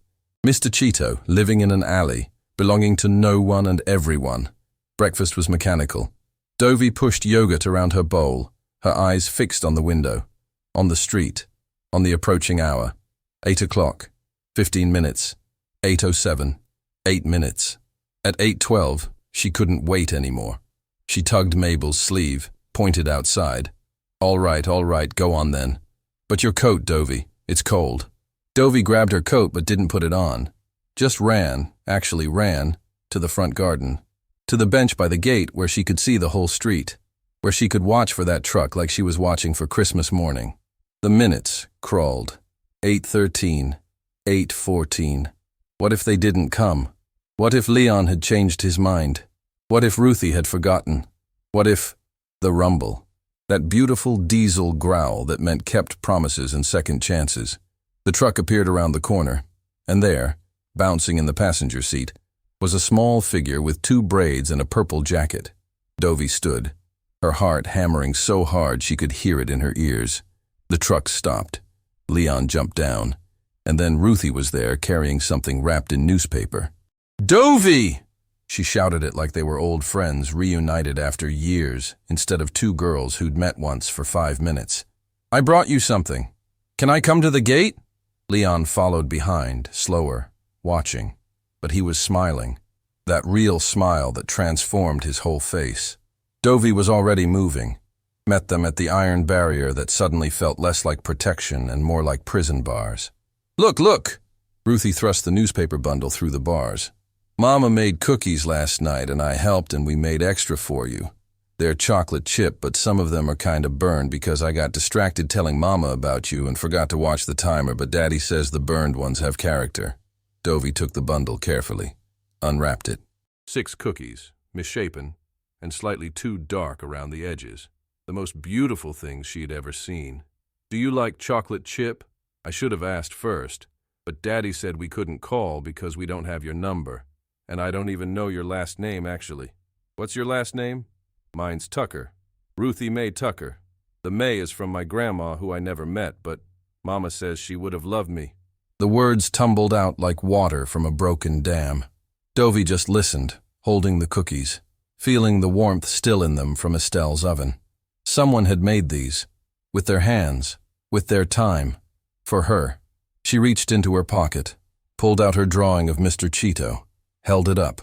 Speaker 1: Mr. Cheeto, living in an alley, belonging to no one and everyone. Breakfast was mechanical. Dovey pushed yogurt around her bowl, her eyes fixed on the window. On the street. On the approaching hour. 8 o'clock. 15 minutes. 8:07. 8 minutes. At 8:12, she couldn't wait anymore. She tugged Mabel's sleeve, pointed outside. All right, go on then. But your coat, Dovey. It's cold." Dovey grabbed her coat but didn't put it on. Just ran, to the front garden. To the bench by the gate where she could see the whole street. Where she could watch for that truck like she was watching for Christmas morning. The minutes crawled. 8:13. 8:14. What if they didn't come? What if Leon had changed his mind? What if Ruthie had forgotten? What if... The rumble. That beautiful diesel growl that meant kept promises and second chances. The truck appeared around the corner, and there, bouncing in the passenger seat, was a small figure with 2 braids and a purple jacket. Dovey stood, her heart hammering so hard she could hear it in her ears. The truck stopped. Leon jumped down, and then Ruthie was there carrying something wrapped in newspaper. "Dovey!" She shouted it like they were old friends reunited after years, instead of 2 girls who'd met once for 5 minutes. "I brought you something. Can I come to the gate?" Leon followed behind, slower, watching. But he was smiling. That real smile that transformed his whole face. Dovey was already moving. Met them at the iron barrier that suddenly felt less like protection and more like prison bars. Look! Ruthie thrust the newspaper bundle through the bars. "Mama made cookies last night and I helped and we made extra for you. They're chocolate chip, but some of them are kind of burned because I got distracted telling Mama about you and forgot to watch the timer, but Daddy says the burned ones have character." Dovey took the bundle carefully, unwrapped it. 6 cookies, misshapen, and slightly too dark around the edges. The most beautiful things she had ever seen. "Do you like chocolate chip? I should have asked first, but Daddy said we couldn't call because we don't have your number. And I don't even know your last name, actually." "What's your last name?" "Mine's Tucker. Ruthie Mae Tucker. The Mae is from my grandma, who I never met, but Mama says she would have loved me." The words tumbled out like water from a broken dam. Dovey just listened, holding the cookies, feeling the warmth still in them from Estelle's oven. Someone had made these, with their hands, with their time, for her. She reached into her pocket, pulled out her drawing of Mr. Cheeto, held it up.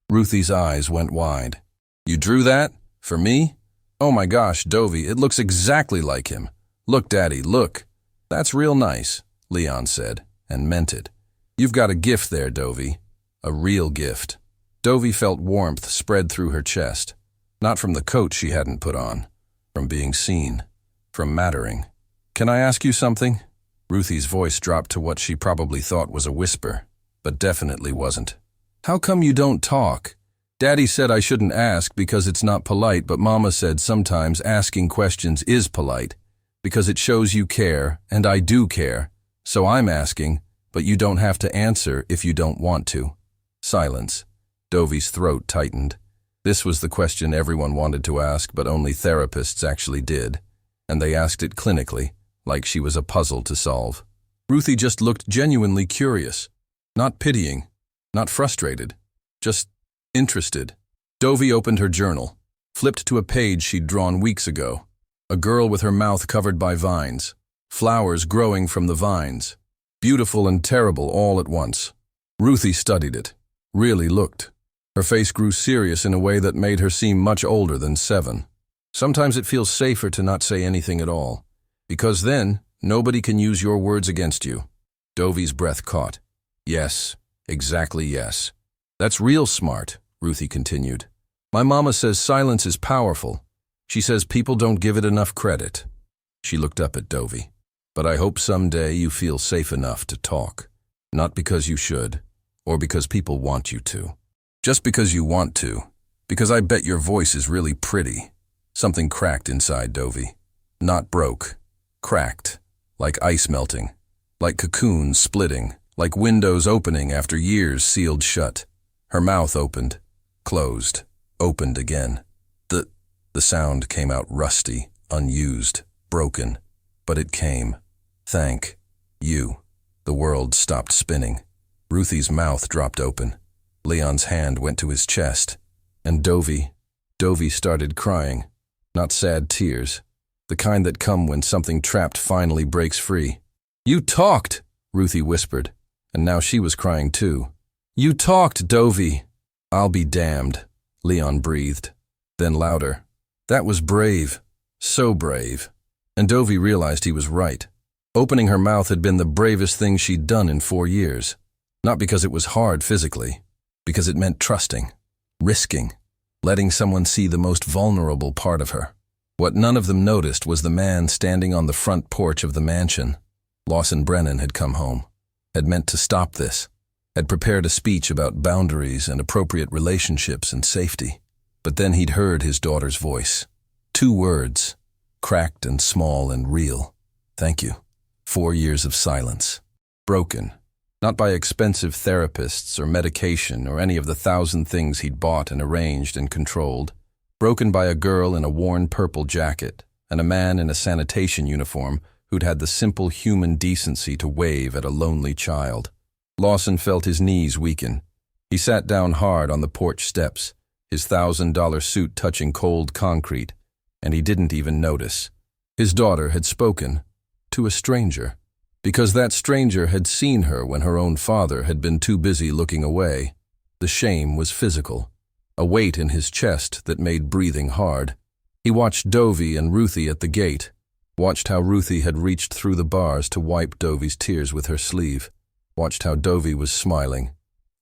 Speaker 1: Ruthie's eyes went wide. "You drew that? For me? Oh my gosh, Dovey, it looks exactly like him. Look, Daddy, look." "That's real nice," Leon said, and meant it. "You've got a gift there, Dovey. A real gift." Dovey felt warmth spread through her chest, not from the coat she hadn't put on, from being seen, from mattering. "Can I ask you something?" Ruthie's voice dropped to what she probably thought was a whisper, but definitely wasn't. "How come you don't talk? Daddy said I shouldn't ask because it's not polite, but Mama said sometimes asking questions is polite, because it shows you care, and I do care. So I'm asking, but you don't have to answer if you don't want to." Silence. Dovey's throat tightened. This was the question everyone wanted to ask, but only therapists actually did. And they asked it clinically, like she was a puzzle to solve. Ruthie just looked genuinely curious. Not pitying. Not frustrated. Just interested. Dovey opened her journal, flipped to a page she'd drawn weeks ago. A girl with her mouth covered by vines. Flowers growing from the vines. Beautiful and terrible all at once. Ruthie studied it. Really looked. Her face grew serious in a way that made her seem much older than 7. Sometimes it feels safer to not say anything at all, because then nobody can use your words against you. Dovey's breath caught. Yes, exactly yes. That's real smart, Ruthie continued. My mama says silence is powerful. She says people don't give it enough credit. She looked up at Dovey. But I hope someday you feel safe enough to talk. Not because you should, or because people want you to. Just because you want to, because I bet your voice is really pretty. Something cracked inside Dovey. Not broke. Cracked. Like ice melting. Like cocoons splitting. Like windows opening after years sealed shut. Her mouth opened. Closed. Opened again. The sound came out rusty, unused, broken. But it came. Thank you. The world stopped spinning. Ruthie's mouth dropped open. Leon's hand went to his chest. And Dovey started crying. Not sad tears. The kind that come when something trapped finally breaks free. You talked, Ruthie whispered. And now she was crying too. You talked, Dovey. I'll be damned, Leon breathed. Then louder. That was brave. So brave. And Dovey realized he was right. Opening her mouth had been the bravest thing she'd done in 4 years. Not because it was hard physically. Because it meant trusting. Risking. Letting someone see the most vulnerable part of her. What none of them noticed was the man standing on the front porch of the mansion. Lawson Brennan had come home. Had meant to stop this. Had prepared a speech about boundaries and appropriate relationships and safety. But then he'd heard his daughter's voice. 2 words. Cracked and small and real. Thank you. 4 years of silence. Broken. Not by expensive therapists or medication or any of the 1,000 things he'd bought and arranged and controlled. Broken by a girl in a worn purple jacket and a man in a sanitation uniform who'd had the simple human decency to wave at a lonely child. Lawson felt his knees weaken. He sat down hard on the porch steps, his $1,000 suit touching cold concrete, and he didn't even notice. His daughter had spoken to a stranger, because that stranger had seen her when her own father had been too busy looking away. The shame was physical, a weight in his chest that made breathing hard. He watched Dovey and Ruthie at the gate, watched how Ruthie had reached through the bars to wipe Dovey's tears with her sleeve, watched how Dovey was smiling,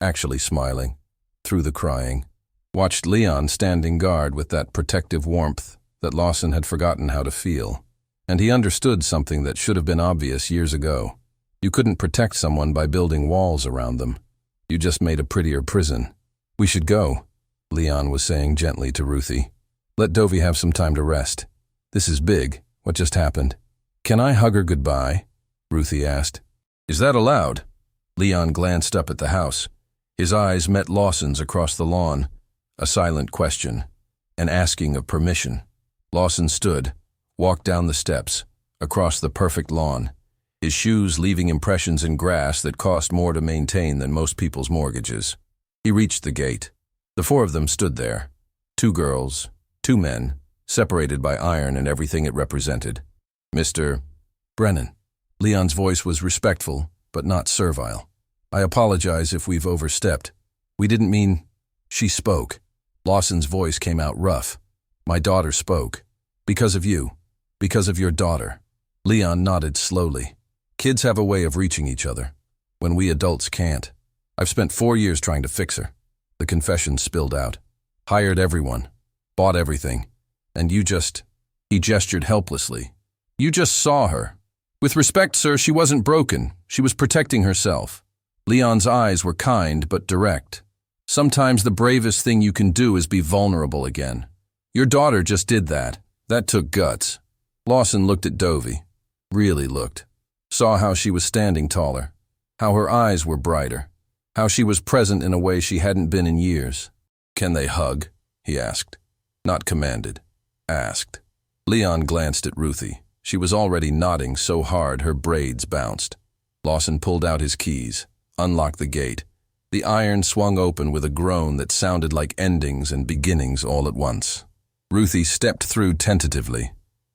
Speaker 1: actually smiling, through the crying, watched Leon standing guard with that protective warmth that Lawson had forgotten how to feel. And he understood something that should have been obvious years ago. You couldn't protect someone by building walls around them. You just made a prettier prison. We should go, Leon was saying gently to Ruthie. Let Dovey have some time to rest. This is big. What just happened? Can I hug her goodbye? Ruthie asked. Is that allowed? Leon glanced up at the house. His eyes met Lawson's across the lawn. A silent question. An asking of permission. Lawson stood, walked down the steps, across the perfect lawn, his shoes leaving impressions in grass that cost more to maintain than most people's mortgages. He reached the gate. The 4 of them stood there. 2 girls, 2 men, separated by iron and everything it represented. Mr. Brennan. Leon's voice was respectful, but not servile. I apologize if we've overstepped. We didn't mean... She spoke. Lawson's voice came out rough. My daughter spoke. Because of you. Because of your daughter. Leon nodded slowly. Kids have a way of reaching each other, when we adults can't. I've spent 4 years trying to fix her. The confession spilled out. Hired everyone. Bought everything. And you just... He gestured helplessly. You just saw her. With respect, sir, she wasn't broken. She was protecting herself. Leon's eyes were kind but direct. Sometimes the bravest thing you can do is be vulnerable again. Your daughter just did that. That took guts. Lawson looked at Dovey. Really looked. Saw how she was standing taller. How her eyes were brighter. How she was present in a way she hadn't been in years. Can they hug? He asked. Not commanded. Asked. Leon glanced at Ruthie. She was already nodding so hard her braids bounced. Lawson pulled out his keys, unlocked the gate. The iron swung open with a groan that sounded like endings and beginnings all at once. Ruthie stepped through tentatively.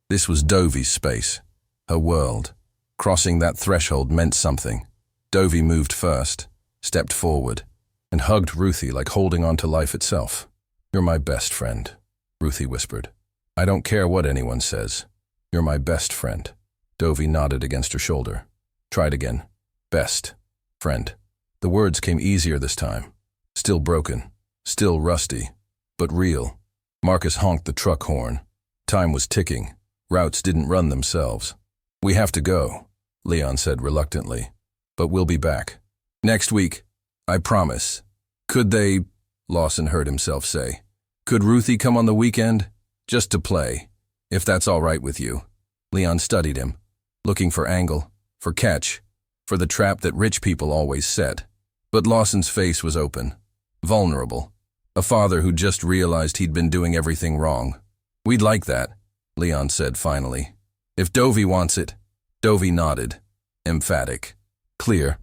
Speaker 1: This was Dovey's space, her world. Crossing that threshold meant something. Dovey moved first, stepped forward, and hugged Ruthie like holding on to life itself. "You're my best friend," Ruthie whispered. "I don't care what anyone says. You're my best friend." Dovey nodded against her shoulder. Tried again. "Best friend." The words came easier this time. Still broken, still rusty, but real. Marcus honked the truck horn. Time was ticking. Routes didn't run themselves. "We have to go," Leon said reluctantly. "But we'll be back. Next week, I promise." "Could they," Lawson heard himself say, "could Ruthie come on the weekend? Just to play, if that's all right with you." Leon studied him, looking for angle, for catch, for the trap that rich people always set. But Lawson's face was open, vulnerable. A father who just realized he'd been doing everything wrong. "We'd like that," Leon said finally. "If Dovey wants it." Dovey nodded, emphatic. "Clear."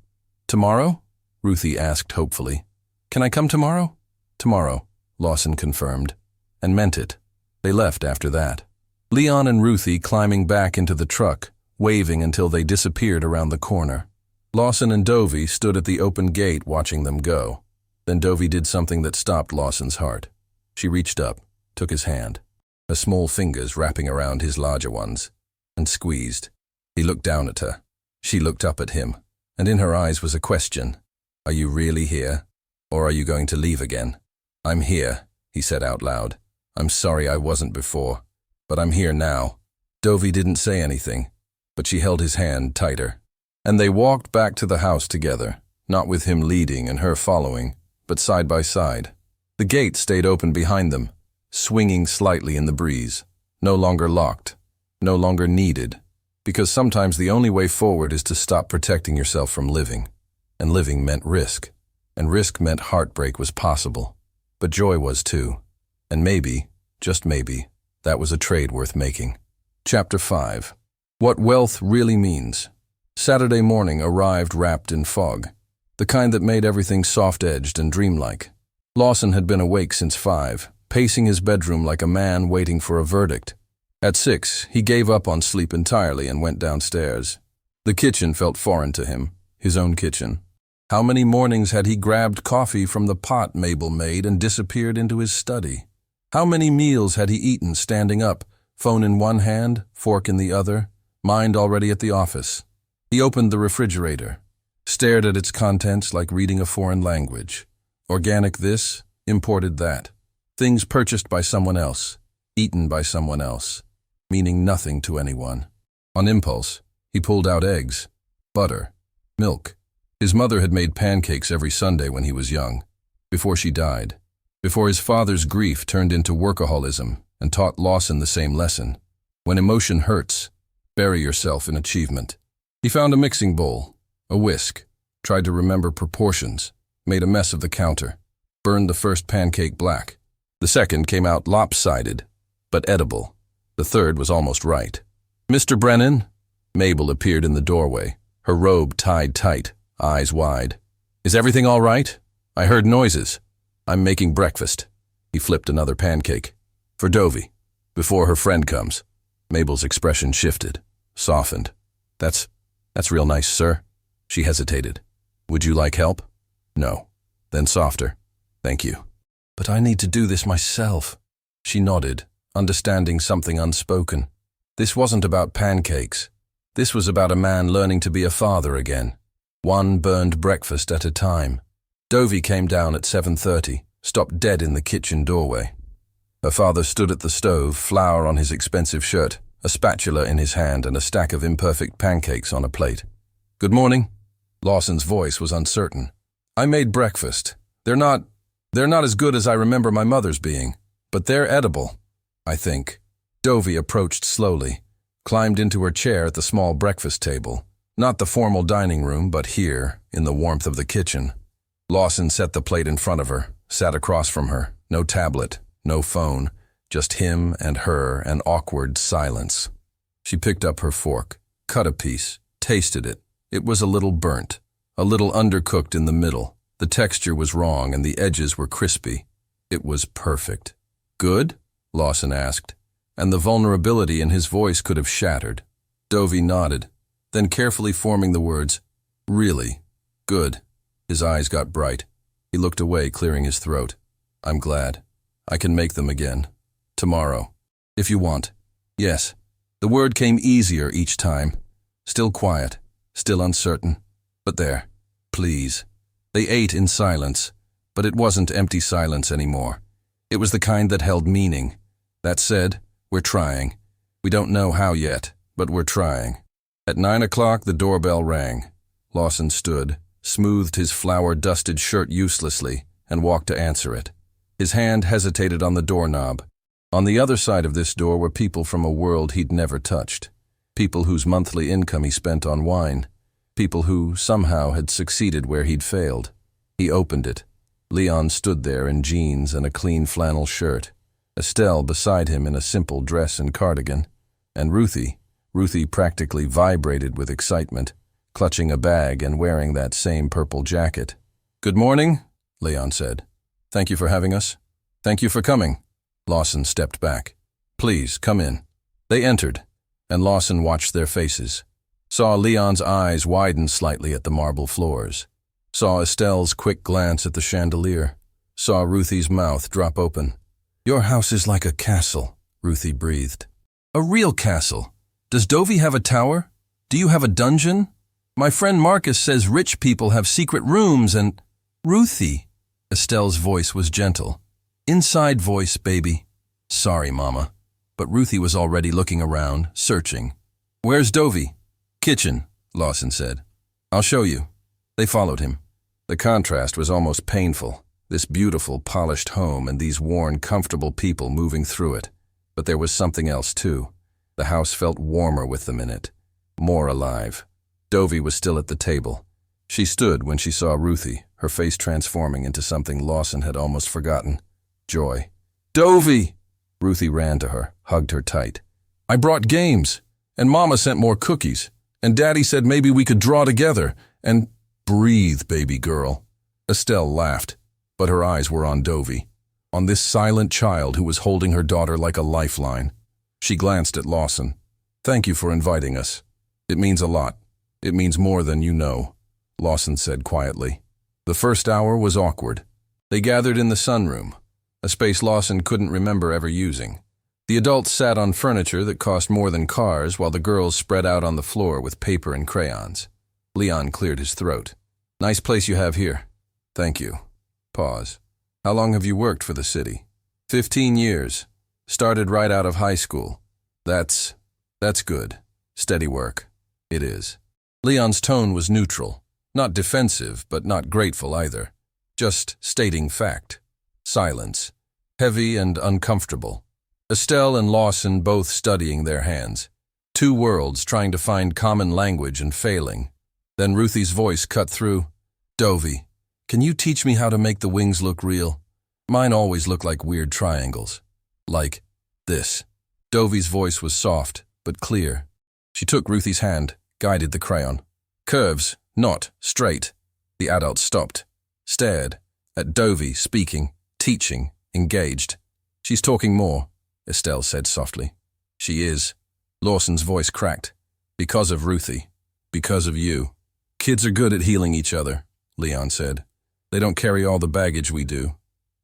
Speaker 1: "Tomorrow?" Ruthie asked hopefully. "Can I come tomorrow?" "Tomorrow," Lawson confirmed, and meant it. They left after that. Leon and Ruthie climbing back into the truck, waving until they disappeared around the corner. Lawson and Dovey stood at the open gate watching them go. Then Dovey did something that stopped Lawson's heart. She reached up, took his hand, her small fingers wrapping around his larger ones, and squeezed. He looked down at her. She looked up at him, and in her eyes was a question. "Are you really here? Or are you going to leave again?" "I'm here," he said out loud. "I'm sorry I wasn't before, but I'm here now." Dovey didn't say anything, but she held his hand tighter. And they walked back to the house together, not with him leading and her following, but side by side. The gate stayed open behind them, swinging slightly in the breeze, no longer locked, no longer needed, because sometimes the only way forward is to stop protecting yourself from living. And living meant risk, and risk meant heartbreak was possible. But joy was too. And maybe, just maybe, that was a trade worth making. Chapter 5. What Wealth Really Means. Saturday morning arrived wrapped in fog, the kind that made everything soft-edged and dreamlike. Lawson had been awake since 5, pacing his bedroom like a man waiting for a verdict. At 6, he gave up on sleep entirely and went downstairs. The kitchen felt foreign to him, his own kitchen. How many mornings had he grabbed coffee from the pot Mabel made and disappeared into his study? How many meals had he eaten standing up, phone in one hand, fork in the other, mind already at the office? He opened the refrigerator, stared at its contents like reading a foreign language. Organic this, imported that. Things purchased by someone else, eaten by someone else, meaning nothing to anyone. On impulse, he pulled out eggs, butter, milk. His mother had made pancakes every Sunday when he was young, before she died, before his father's grief turned into workaholism and taught Lawson the same lesson. When emotion hurts, bury yourself in achievement. He found a mixing bowl, a whisk, tried to remember proportions, made a mess of the counter, burned the first pancake black. The second came out lopsided, but edible. The third was almost right. "Mr. Brennan?" Mabel appeared in the doorway, her robe tied tight, eyes wide. "Is everything all right? I heard noises. I'm making breakfast." He flipped another pancake. "For Dovey, before her friend comes." Mabel's expression shifted, softened. That's real nice, sir." She hesitated. "Would you like help?" "No." Then softer. "Thank you." "But I need to do this myself." She nodded, understanding something unspoken. This wasn't about pancakes. This was about a man learning to be a father again, one burned breakfast at a time. Dovey came down at 7:30, stopped dead in the kitchen doorway. Her father stood at the stove, flour on his expensive shirt, a spatula in his hand and a stack of imperfect pancakes on a plate. "Good morning." Lawson's voice was uncertain. "I made breakfast. They're not as good as I remember my mother's being, but they're edible, I think." Dovey approached slowly, climbed into her chair at the small breakfast table, not the formal dining room, but here, in the warmth of the kitchen. Lawson set the plate in front of her, sat across from her, no tablet, no phone, just him and her and awkward silence. She picked up her fork, cut a piece, tasted it. It was a little burnt, a little undercooked in the middle. The texture was wrong and the edges were crispy. It was perfect. "Good?" Lawson asked, and the vulnerability in his voice could have shattered. Dovey nodded, then carefully forming the words, "Really? Good." His eyes got bright. He looked away, clearing his throat. I'm glad. I can make them again. Tomorrow. If you want. Yes. The word came easier each time. Still quiet. Still uncertain. But there. Please. They ate in silence, but it wasn't empty silence anymore. It was the kind that held meaning. That said, we're trying. We don't know how yet, but we're trying. At 9 o'clock, the doorbell rang. Lawson stood, smoothed his flour-dusted shirt uselessly, and walked to answer it. His hand hesitated on the doorknob. On the other side of this door were people from a world he'd never touched. People whose monthly income he spent on wine. People who, somehow, had succeeded where he'd failed. He opened it. Leon stood there in jeans and a clean flannel shirt. Estelle beside him in a simple dress and cardigan. And Ruthie practically vibrated with excitement, clutching a bag and wearing that same purple jacket. Good morning, Leon said. Thank you for having us. Thank you for coming. Lawson stepped back. Please, come in. They entered, and Lawson watched their faces. Saw Leon's eyes widen slightly at the marble floors. Saw Estelle's quick glance at the chandelier. Saw Ruthie's mouth drop open. Your house is like a castle, Ruthie breathed. A real castle. Does Dovey have a tower? Do you have a dungeon? My friend Marcus says rich people have secret rooms and… Ruthie. Estelle's voice was gentle. Inside voice, baby. Sorry, Mama. But Ruthie was already looking around, searching. Where's Dovey? Kitchen, Lawson said. I'll show you. They followed him. The contrast was almost painful, this beautiful, polished home and these worn, comfortable people moving through it. But there was something else, too. The house felt warmer with them in it, more alive. Dovey was still at the table. She stood when she saw Ruthie, her face transforming into something Lawson had almost forgotten. Joy. Dovey! Ruthie ran to her, hugged her tight. I brought games, and Mama sent more cookies. And Daddy said maybe we could draw together, and… Breathe, baby girl. Estelle laughed, but her eyes were on Dovey, on this silent child who was holding her daughter like a lifeline. She glanced at Lawson. Thank you for inviting us. It means a lot. It means more than you know, Lawson said quietly. The first hour was awkward. They gathered in the sunroom, a space Lawson couldn't remember ever using. The adults sat on furniture that cost more than cars while the girls spread out on the floor with paper and crayons. Leon cleared his throat. Nice place you have here. Thank you. Pause. How long have you worked for the city? 15 years. Started right out of high school. That's good. Steady work. It is. Leon's tone was neutral. Not defensive, but not grateful either. Just stating fact. Silence. Heavy and uncomfortable. Estelle and Lawson both studying their hands. Two worlds trying to find common language and failing. Then Ruthie's voice cut through. Dovey, can you teach me how to make the wings look real? Mine always look like weird triangles. Like this. Dovey's voice was soft, but clear. She took Ruthie's hand, guided the crayon. Curves, not straight. The adult stopped, stared at Dovey, speaking, teaching, engaged. She's talking more, Estelle said softly. She is. Lawson's voice cracked. Because of Ruthie. Because of you. Kids are good at healing each other, Leon said. They don't carry all the baggage we do.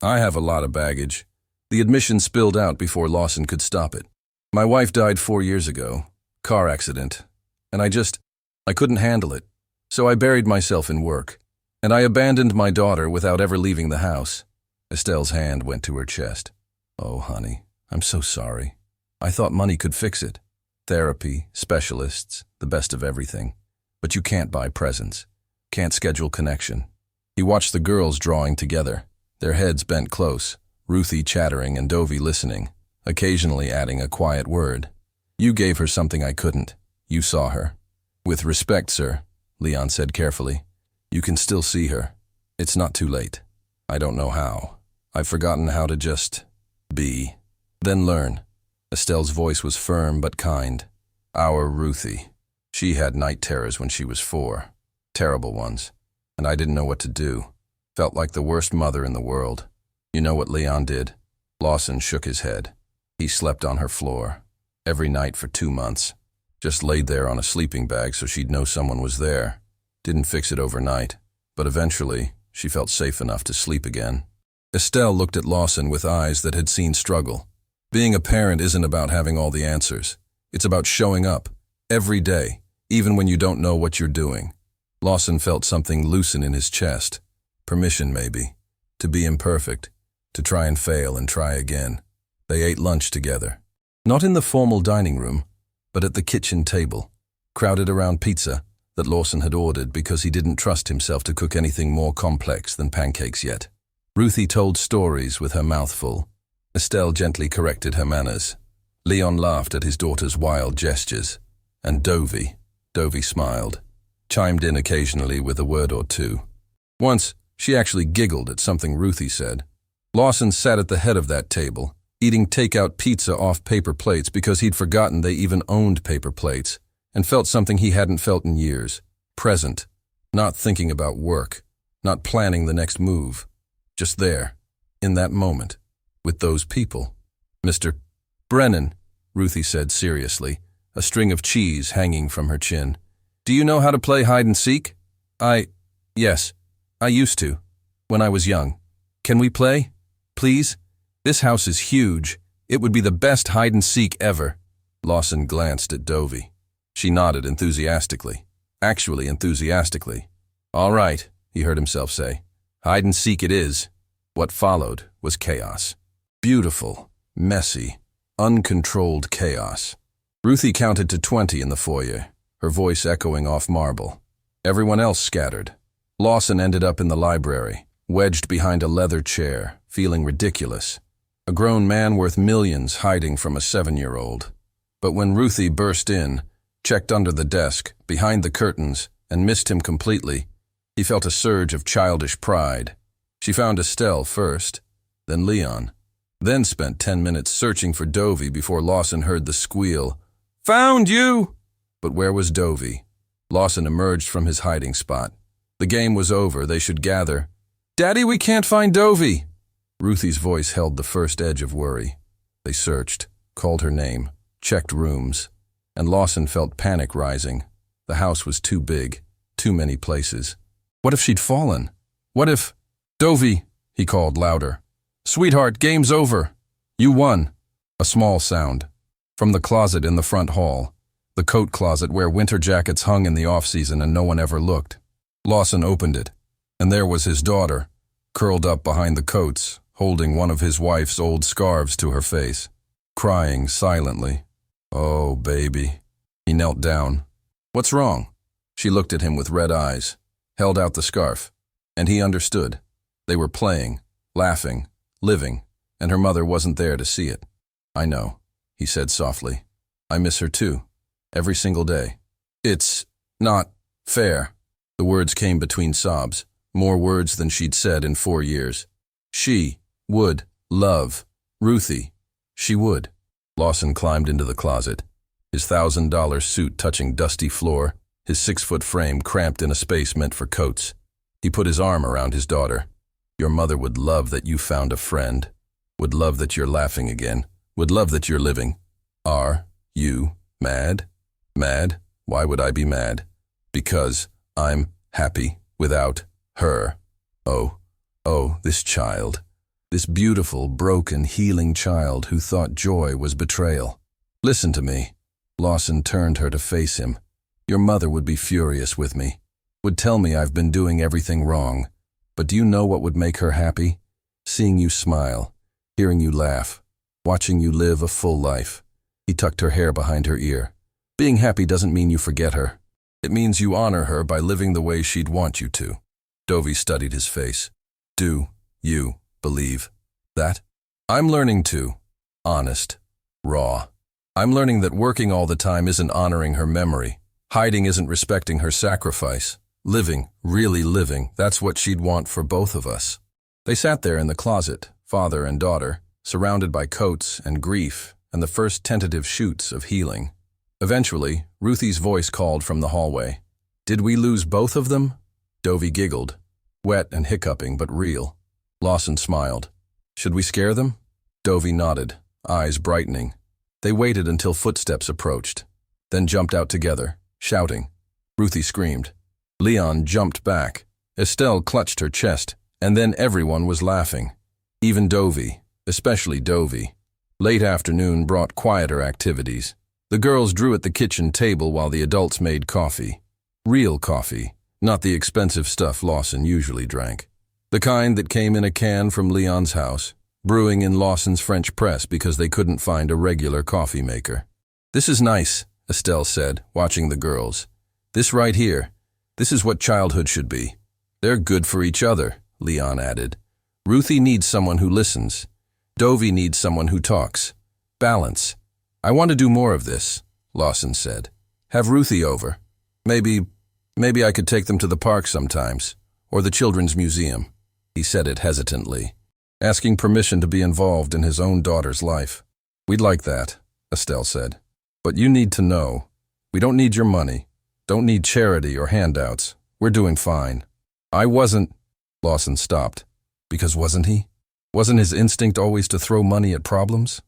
Speaker 1: I have a lot of baggage. The admission spilled out before Lawson could stop it. My wife died 4 years ago. Car accident. And I couldn't handle it. So I buried myself in work. And I abandoned my daughter without ever leaving the house. Estelle's hand went to her chest. Oh, honey, I'm so sorry. I thought money could fix it. Therapy, specialists, the best of everything. But you can't buy presents. Can't schedule connection. He watched the girls drawing together, their heads bent close, Ruthie chattering and Dovey listening, occasionally adding a quiet word. You gave her something I couldn't. You saw her. With respect, sir, Leon said carefully. You can still see her. It's not too late. I don't know how. I've forgotten how to just be. Then learn. Estelle's voice was firm but kind. Our Ruthie. She had night terrors when she was 4. Terrible ones. And I didn't know what to do. Felt like the worst mother in the world. You know what Leon did? Lawson shook his head. He slept on her floor. Every night for 2 months. Just laid there on a sleeping bag so she'd know someone was there. Didn't fix it overnight. But eventually, she felt safe enough to sleep again. Estelle looked at Lawson with eyes that had seen struggle. Being a parent isn't about having all the answers. It's about showing up, every day, even when you don't know what you're doing. Lawson felt something loosen in his chest. Permission, maybe. To be imperfect. To try and fail and try again. They ate lunch together. Not in the formal dining room, but at the kitchen table, crowded around pizza that Lawson had ordered because he didn't trust himself to cook anything more complex than pancakes yet. Ruthie told stories with her mouth full. Estelle gently corrected her manners. Leon laughed at his daughter's wild gestures. And Dovey smiled, chimed in occasionally with a word or two. Once, she actually giggled at something Ruthie said. Lawson sat at the head of that table, eating takeout pizza off paper plates because he'd forgotten they even owned paper plates, and felt something he hadn't felt in years. Present, not thinking about work, not planning the next move. Just there, in that moment, with those people. Mr. Brennan, Ruthie said seriously, a string of cheese hanging from her chin. Do you know how to play hide-and-seek? Yes, I used to, when I was young. Can we play? Please? This house is huge. It would be the best hide-and-seek ever. Lawson glanced at Dovey. She nodded enthusiastically. Actually enthusiastically. All right, he heard himself say. Hide-and-seek it is. What followed was chaos. Beautiful, messy, uncontrolled chaos. Ruthie counted to 20 in the foyer, her voice echoing off marble. Everyone else scattered. Lawson ended up in the library, wedged behind a leather chair, feeling ridiculous. A grown man worth millions hiding from a 7-year-old. But when Ruthie burst in, checked under the desk, behind the curtains, and missed him completely, he felt a surge of childish pride. She found Estelle first, then Leon, then spent 10 minutes searching for Dovey before Lawson heard the squeal, "Found you!" But where was Dovey? Lawson emerged from his hiding spot. The game was over, they should gather. "Daddy, we can't find Dovey!" Ruthie's voice held the first edge of worry. They searched, called her name, checked rooms, and Lawson felt panic rising. The house was too big, too many places. What if she'd fallen? What if... "Dovey," he called louder. "Sweetheart, game's over. You won." A small sound. From the closet in the front hall, the coat closet where winter jackets hung in the off-season and no one ever looked. Lawson opened it, and there was his daughter, curled up behind the coats, holding one of his wife's old scarves to her face, crying silently. "Oh, baby." He knelt down. "What's wrong?" She looked at him with red eyes, held out the scarf, and he understood. They were playing, laughing, living, and her mother wasn't there to see it. "I know," he said softly. "I miss her too, every single day. It's not fair." The words came between sobs, more words than she'd said in 4 years. She would love Ruthie. She would. Lawson climbed into the closet, his $1,000 suit touching dusty floor, his 6-foot frame cramped in a space meant for coats. He put his arm around his daughter. "Your mother would love that you found a friend, would love that you're laughing again, would love that you're living. Are you mad?" "Mad? Why would I be mad?" "Because I'm happy without her. Oh, this child. This beautiful, broken, healing child who thought joy was betrayal. Listen to me." Lawson turned her to face him. "Your mother would be furious with me, would tell me I've been doing everything wrong. But do you know what would make her happy? Seeing you smile, hearing you laugh, watching you live a full life." He tucked her hair behind her ear. "Being happy doesn't mean you forget her. It means you honor her by living the way she'd want you to." Dovey studied his face. "Do you believe that?" "I'm learning to. Honest. Raw. I'm learning that working all the time isn't honoring her memory. Hiding isn't respecting her sacrifice. Living, really living, that's what she'd want for both of us." They sat there in the closet, father and daughter, surrounded by coats and grief and the first tentative shoots of healing. Eventually, Ruthie's voice called from the hallway. "Did we lose both of them?" Dovey giggled, wet and hiccuping but real. Lawson smiled. "Should we scare them?" Dovey nodded, eyes brightening. They waited until footsteps approached, then jumped out together, shouting. Ruthie screamed. Leon jumped back, Estelle clutched her chest, and then everyone was laughing. Even Dovey, especially Dovey. Late afternoon brought quieter activities. The girls drew at the kitchen table while the adults made coffee. Real coffee, not the expensive stuff Lawson usually drank. The kind that came in a can from Leon's house, brewing in Lawson's French press because they couldn't find a regular coffee maker. "This is nice," Estelle said, watching the girls. "This right here, this is what childhood should be." "They're good for each other," Leon added. "Ruthie needs someone who listens. Dovey needs someone who talks. Balance. I want to do more of this," Lawson said. "Have Ruthie over. Maybe I could take them to the park sometimes, or the children's museum." He said it hesitantly, asking permission to be involved in his own daughter's life. "We'd like that," Estelle said. "But you need to know, we don't need your money, don't need charity or handouts. We're doing fine." "I wasn't," Lawson stopped. Because wasn't he? Wasn't his instinct always to throw money at problems?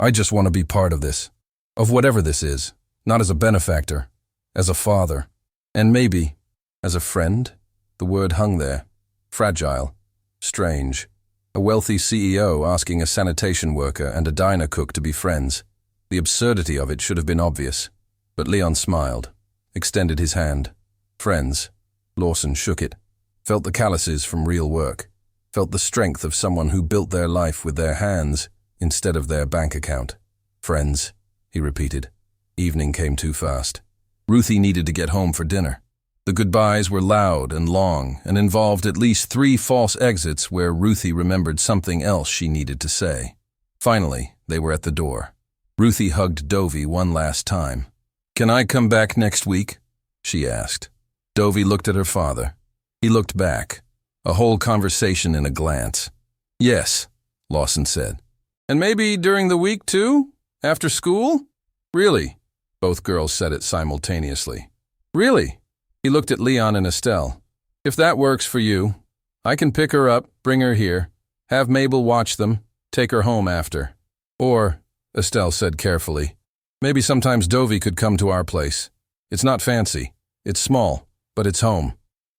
Speaker 1: "I just want to be part of this, of whatever this is, not as a benefactor, as a father, and maybe as a friend." The word hung there. Fragile. Strange. A wealthy CEO asking a sanitation worker and a diner cook to be friends. The absurdity of it should have been obvious. But Leon smiled, extended his hand. "Friends." Lawson shook it, felt the calluses from real work, felt the strength of someone who built their life with their hands instead of their bank account. "Friends," he repeated. Evening came too fast. Ruthie needed to get home for dinner. The goodbyes were loud and long and involved at least 3 false exits where Ruthie remembered something else she needed to say. Finally, they were at the door. Ruthie hugged Dovey one last time. "Can I come back next week?" she asked. Dovey looked at her father. He looked back, a whole conversation in a glance. "Yes," Lawson said. "And maybe during the week too? After school?" "Really?" Both girls said it simultaneously. "Really?" He looked at Leon and Estelle. "If that works for you, I can pick her up, bring her here, have Mabel watch them, take her home after. Or," Estelle said carefully, "maybe sometimes Dovey could come to our place. It's not fancy, it's small, but it's home."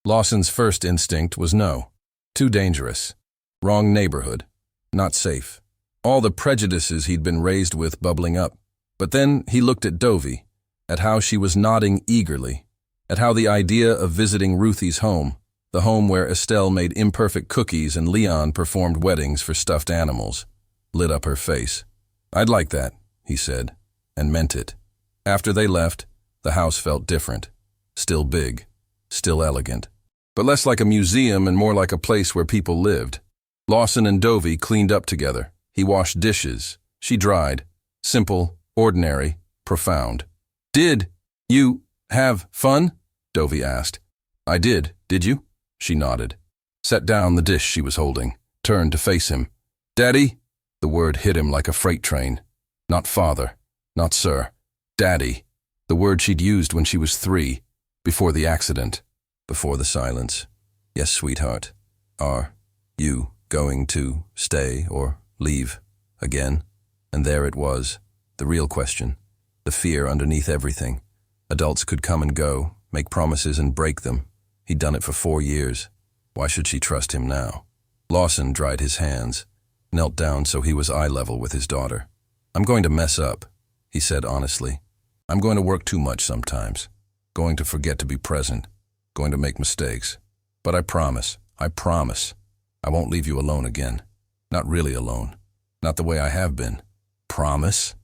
Speaker 1: Lawson's first instinct was no. Too dangerous. Wrong neighborhood. Not safe. All the prejudices he'd been raised with bubbling up. But then he looked at Dovey, at how she was nodding eagerly, at how the idea of visiting Ruthie's home, the home where Estelle made imperfect cookies and Leon performed weddings for stuffed animals, lit up her face. "I'd like that," he said, and meant it. After they left, the house felt different. Still big, still elegant, but less like a museum and more like a place where people lived. Lawson and Dovey cleaned up together. He washed dishes. She dried. Simple, ordinary, profound. "Did you have fun?" Dovey asked. "I did you?" She nodded. Set down the dish she was holding, turned to face him. "Daddy?" The word hit him like a freight train. Not father, not sir. Daddy. The word she'd used when she was 3, before the accident, before the silence. "Yes, sweetheart. Are you going to stay or leave again?" And there it was, the real question, the fear underneath everything. Adults could come and go, make promises and break them. He'd done it for 4 years. Why should she trust him now? Lawson dried his hands, knelt down so he was eye level with his daughter. "I'm going to mess up," he said honestly. "I'm going to work too much sometimes, going to forget to be present, going to make mistakes. But I promise, I won't leave you alone again. Not really alone. Not the way I have been. Promise?"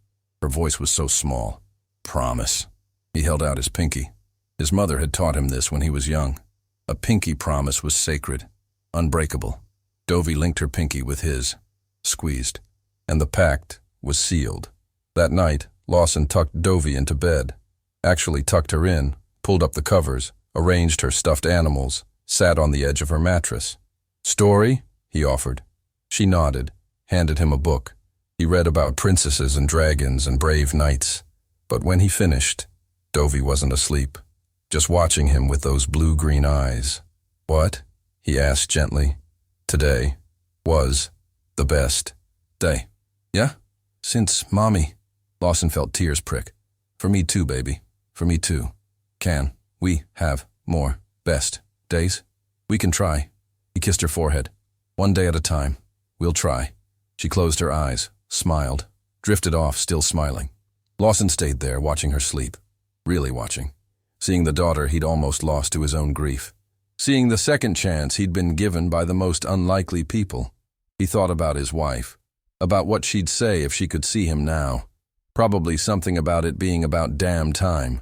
Speaker 1: Her voice was so small. "Promise." He held out his pinky. His mother had taught him this when he was young. A pinky promise was sacred, unbreakable. Dovey linked her pinky with his, squeezed, and the pact was sealed. That night, Lawson tucked Dovey into bed, actually tucked her in, pulled up the covers, arranged her stuffed animals, sat on the edge of her mattress. "Story?" he offered. She nodded, handed him a book. He read about princesses and dragons and brave knights. But when he finished, Dovey wasn't asleep, just watching him with those blue-green eyes. "What?" he asked gently. "Today was the best day." "Yeah? Since Mommy." Lawson felt tears prick. "For me too, baby. For me too. Can we have more best days?" We can try. He kissed her forehead. One day at a time. We'll try. She closed her eyes, smiled, drifted off, still smiling. Lawson stayed there, watching her sleep. Really watching. Seeing the daughter he'd almost lost to his own grief. Seeing the second chance he'd been given by the most unlikely people. He thought about his wife. About what she'd say if she could see him now. Probably something about it being about damn time.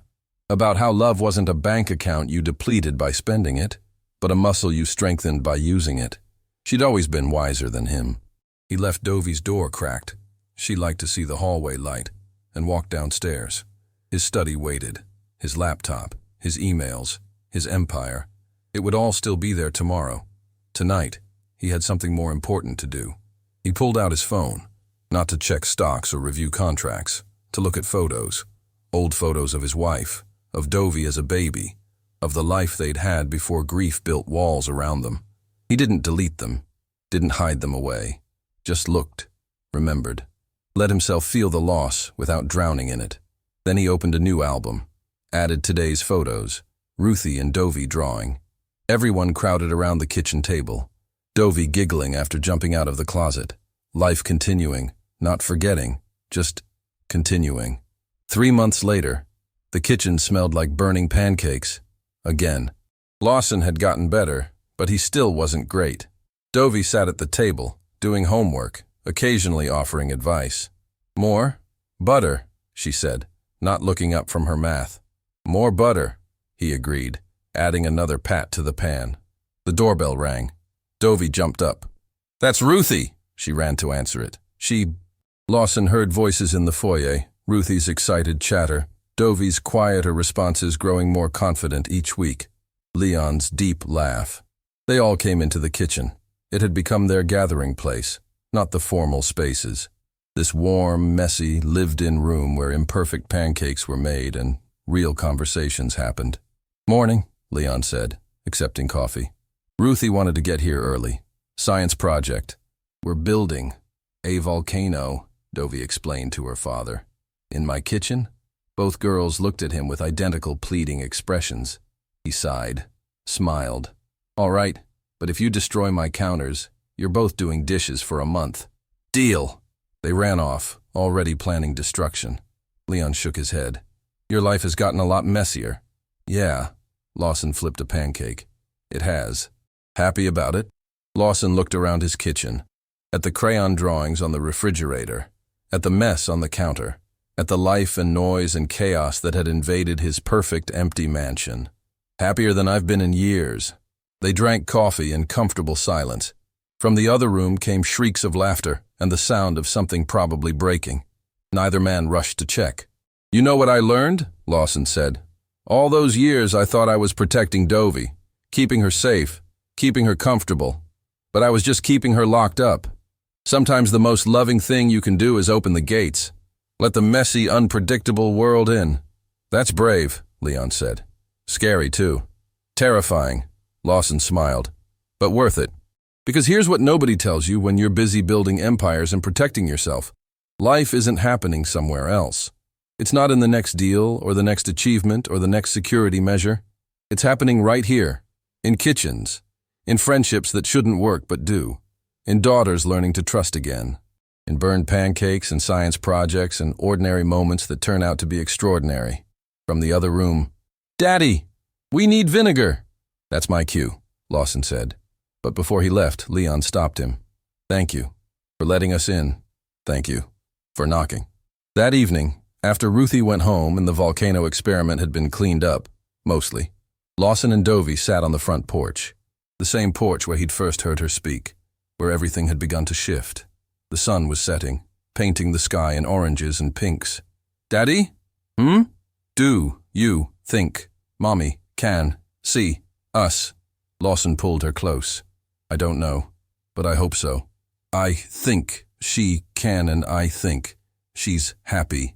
Speaker 1: About how love wasn't a bank account you depleted by spending it, but a muscle you strengthened by using it. She'd always been wiser than him. He left Dovie's door cracked. She liked to see the hallway light, and walked downstairs. His study waited. His laptop, his emails, his empire. It would all still be there tomorrow. Tonight, he had something more important to do. He pulled out his phone, not to check stocks or review contracts, to look at photos. Old photos of his wife, of Dovie as a baby, of the life they'd had before grief built walls around them. He didn't delete them, didn't hide them away, just looked, remembered, let himself feel the loss without drowning in it. Then he opened a new album, added today's photos, Ruthie and Dovie drawing. Everyone crowded around the kitchen table, Dovie giggling after jumping out of the closet. Life continuing, not forgetting, just continuing. 3 months later, the kitchen smelled like burning pancakes. Again. Lawson had gotten better, but he still wasn't great. Dovie sat at the table, doing homework, occasionally offering advice. More? Butter, she said, not looking up from her math. More butter, he agreed, adding another pat to the pan. The doorbell rang. Dovie jumped up. That's Ruthie, she ran to answer it. Lawson heard voices in the foyer, Ruthie's excited chatter, Dovie's quieter responses growing more confident each week. Leon's deep laugh. They all came into the kitchen. It had become their gathering place, not the formal spaces. This warm, messy, lived-in room where imperfect pancakes were made and real conversations happened. Morning, Leon said, accepting coffee. Ruthie wanted to get here early. Science project. We're building a volcano, Dovie explained to her father. In my kitchen? Both girls looked at him with identical pleading expressions. He sighed, smiled. All right, but if you destroy my counters, you're both doing dishes for a month. Deal. They ran off, already planning destruction. Leon shook his head. Your life has gotten a lot messier. Yeah. Lawson flipped a pancake. It has. Happy about it? Lawson looked around his kitchen, at the crayon drawings on the refrigerator, at the mess on the counter, at the life and noise and chaos that had invaded his perfect empty mansion. Happier than I've been in years. They drank coffee in comfortable silence. From the other room came shrieks of laughter and the sound of something probably breaking. Neither man rushed to check. You know what I learned? Lawson said. All those years I thought I was protecting Dovie, keeping her safe, keeping her comfortable. But I was just keeping her locked up. Sometimes the most loving thing you can do is open the gates. Let the messy, unpredictable world in. That's brave, Leon said. Scary, too. Terrifying, Lawson smiled. But worth it. Because here's what nobody tells you when you're busy building empires and protecting yourself. Life isn't happening somewhere else. It's not in the next deal or the next achievement or the next security measure. It's happening right here, in kitchens, in friendships that shouldn't work but do, in daughters learning to trust again, in burned pancakes and science projects and ordinary moments that turn out to be extraordinary. From the other room, Daddy, we need vinegar. That's my cue, Lawson said. But before he left, Leon stopped him. Thank you for letting us in. Thank you for knocking. That evening, after Ruthie went home and the volcano experiment had been cleaned up, mostly, Lawson and Dovie sat on the front porch. The same porch where he'd first heard her speak, where everything had begun to shift. The sun was setting, painting the sky in oranges and pinks. Daddy? Do you think Mommy can see us? Lawson pulled her close. I don't know, but I hope so. I think she can, and I think she's happy.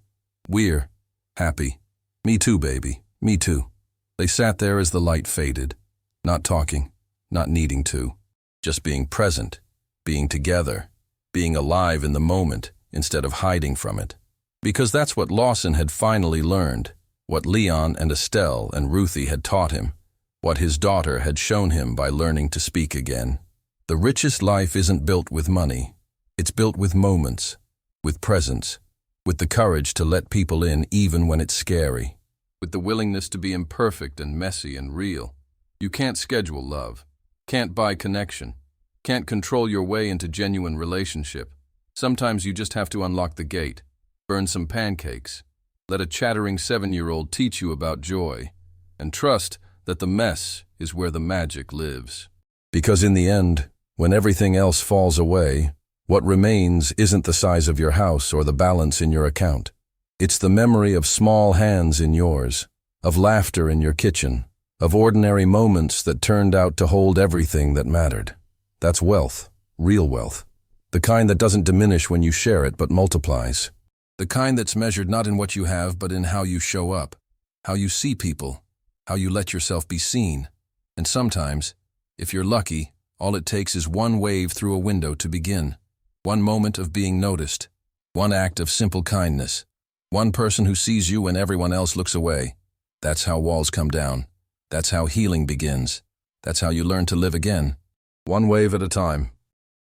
Speaker 1: We're happy. Me too, baby. Me too. They sat there as the light faded, not talking, not needing to, just being present, being together, being alive in the moment instead of hiding from it. Because that's what Lawson had finally learned, what Leon and Estelle and Ruthie had taught him, what his daughter had shown him by learning to speak again. The richest life isn't built with money. It's built with moments, with presence, with the courage to let people in even when it's scary, with the willingness to be imperfect and messy and real. You can't schedule love, can't buy connection, can't control your way into genuine relationship. Sometimes you just have to unlock the gate, burn some pancakes, let a chattering 7-year-old teach you about joy, and trust that the mess is where the magic lives. Because in the end, when everything else falls away, what remains isn't the size of your house or the balance in your account. It's the memory of small hands in yours, of laughter in your kitchen, of ordinary moments that turned out to hold everything that mattered. That's wealth, real wealth. The kind that doesn't diminish when you share it but multiplies. The kind that's measured not in what you have but in how you show up, how you see people, how you let yourself be seen. And sometimes, if you're lucky, all it takes is one wave through a window to begin. One moment of being noticed, one act of simple kindness, one person who sees you when everyone else looks away. That's how walls come down. That's how healing begins. That's how you learn to live again. One wave at a time.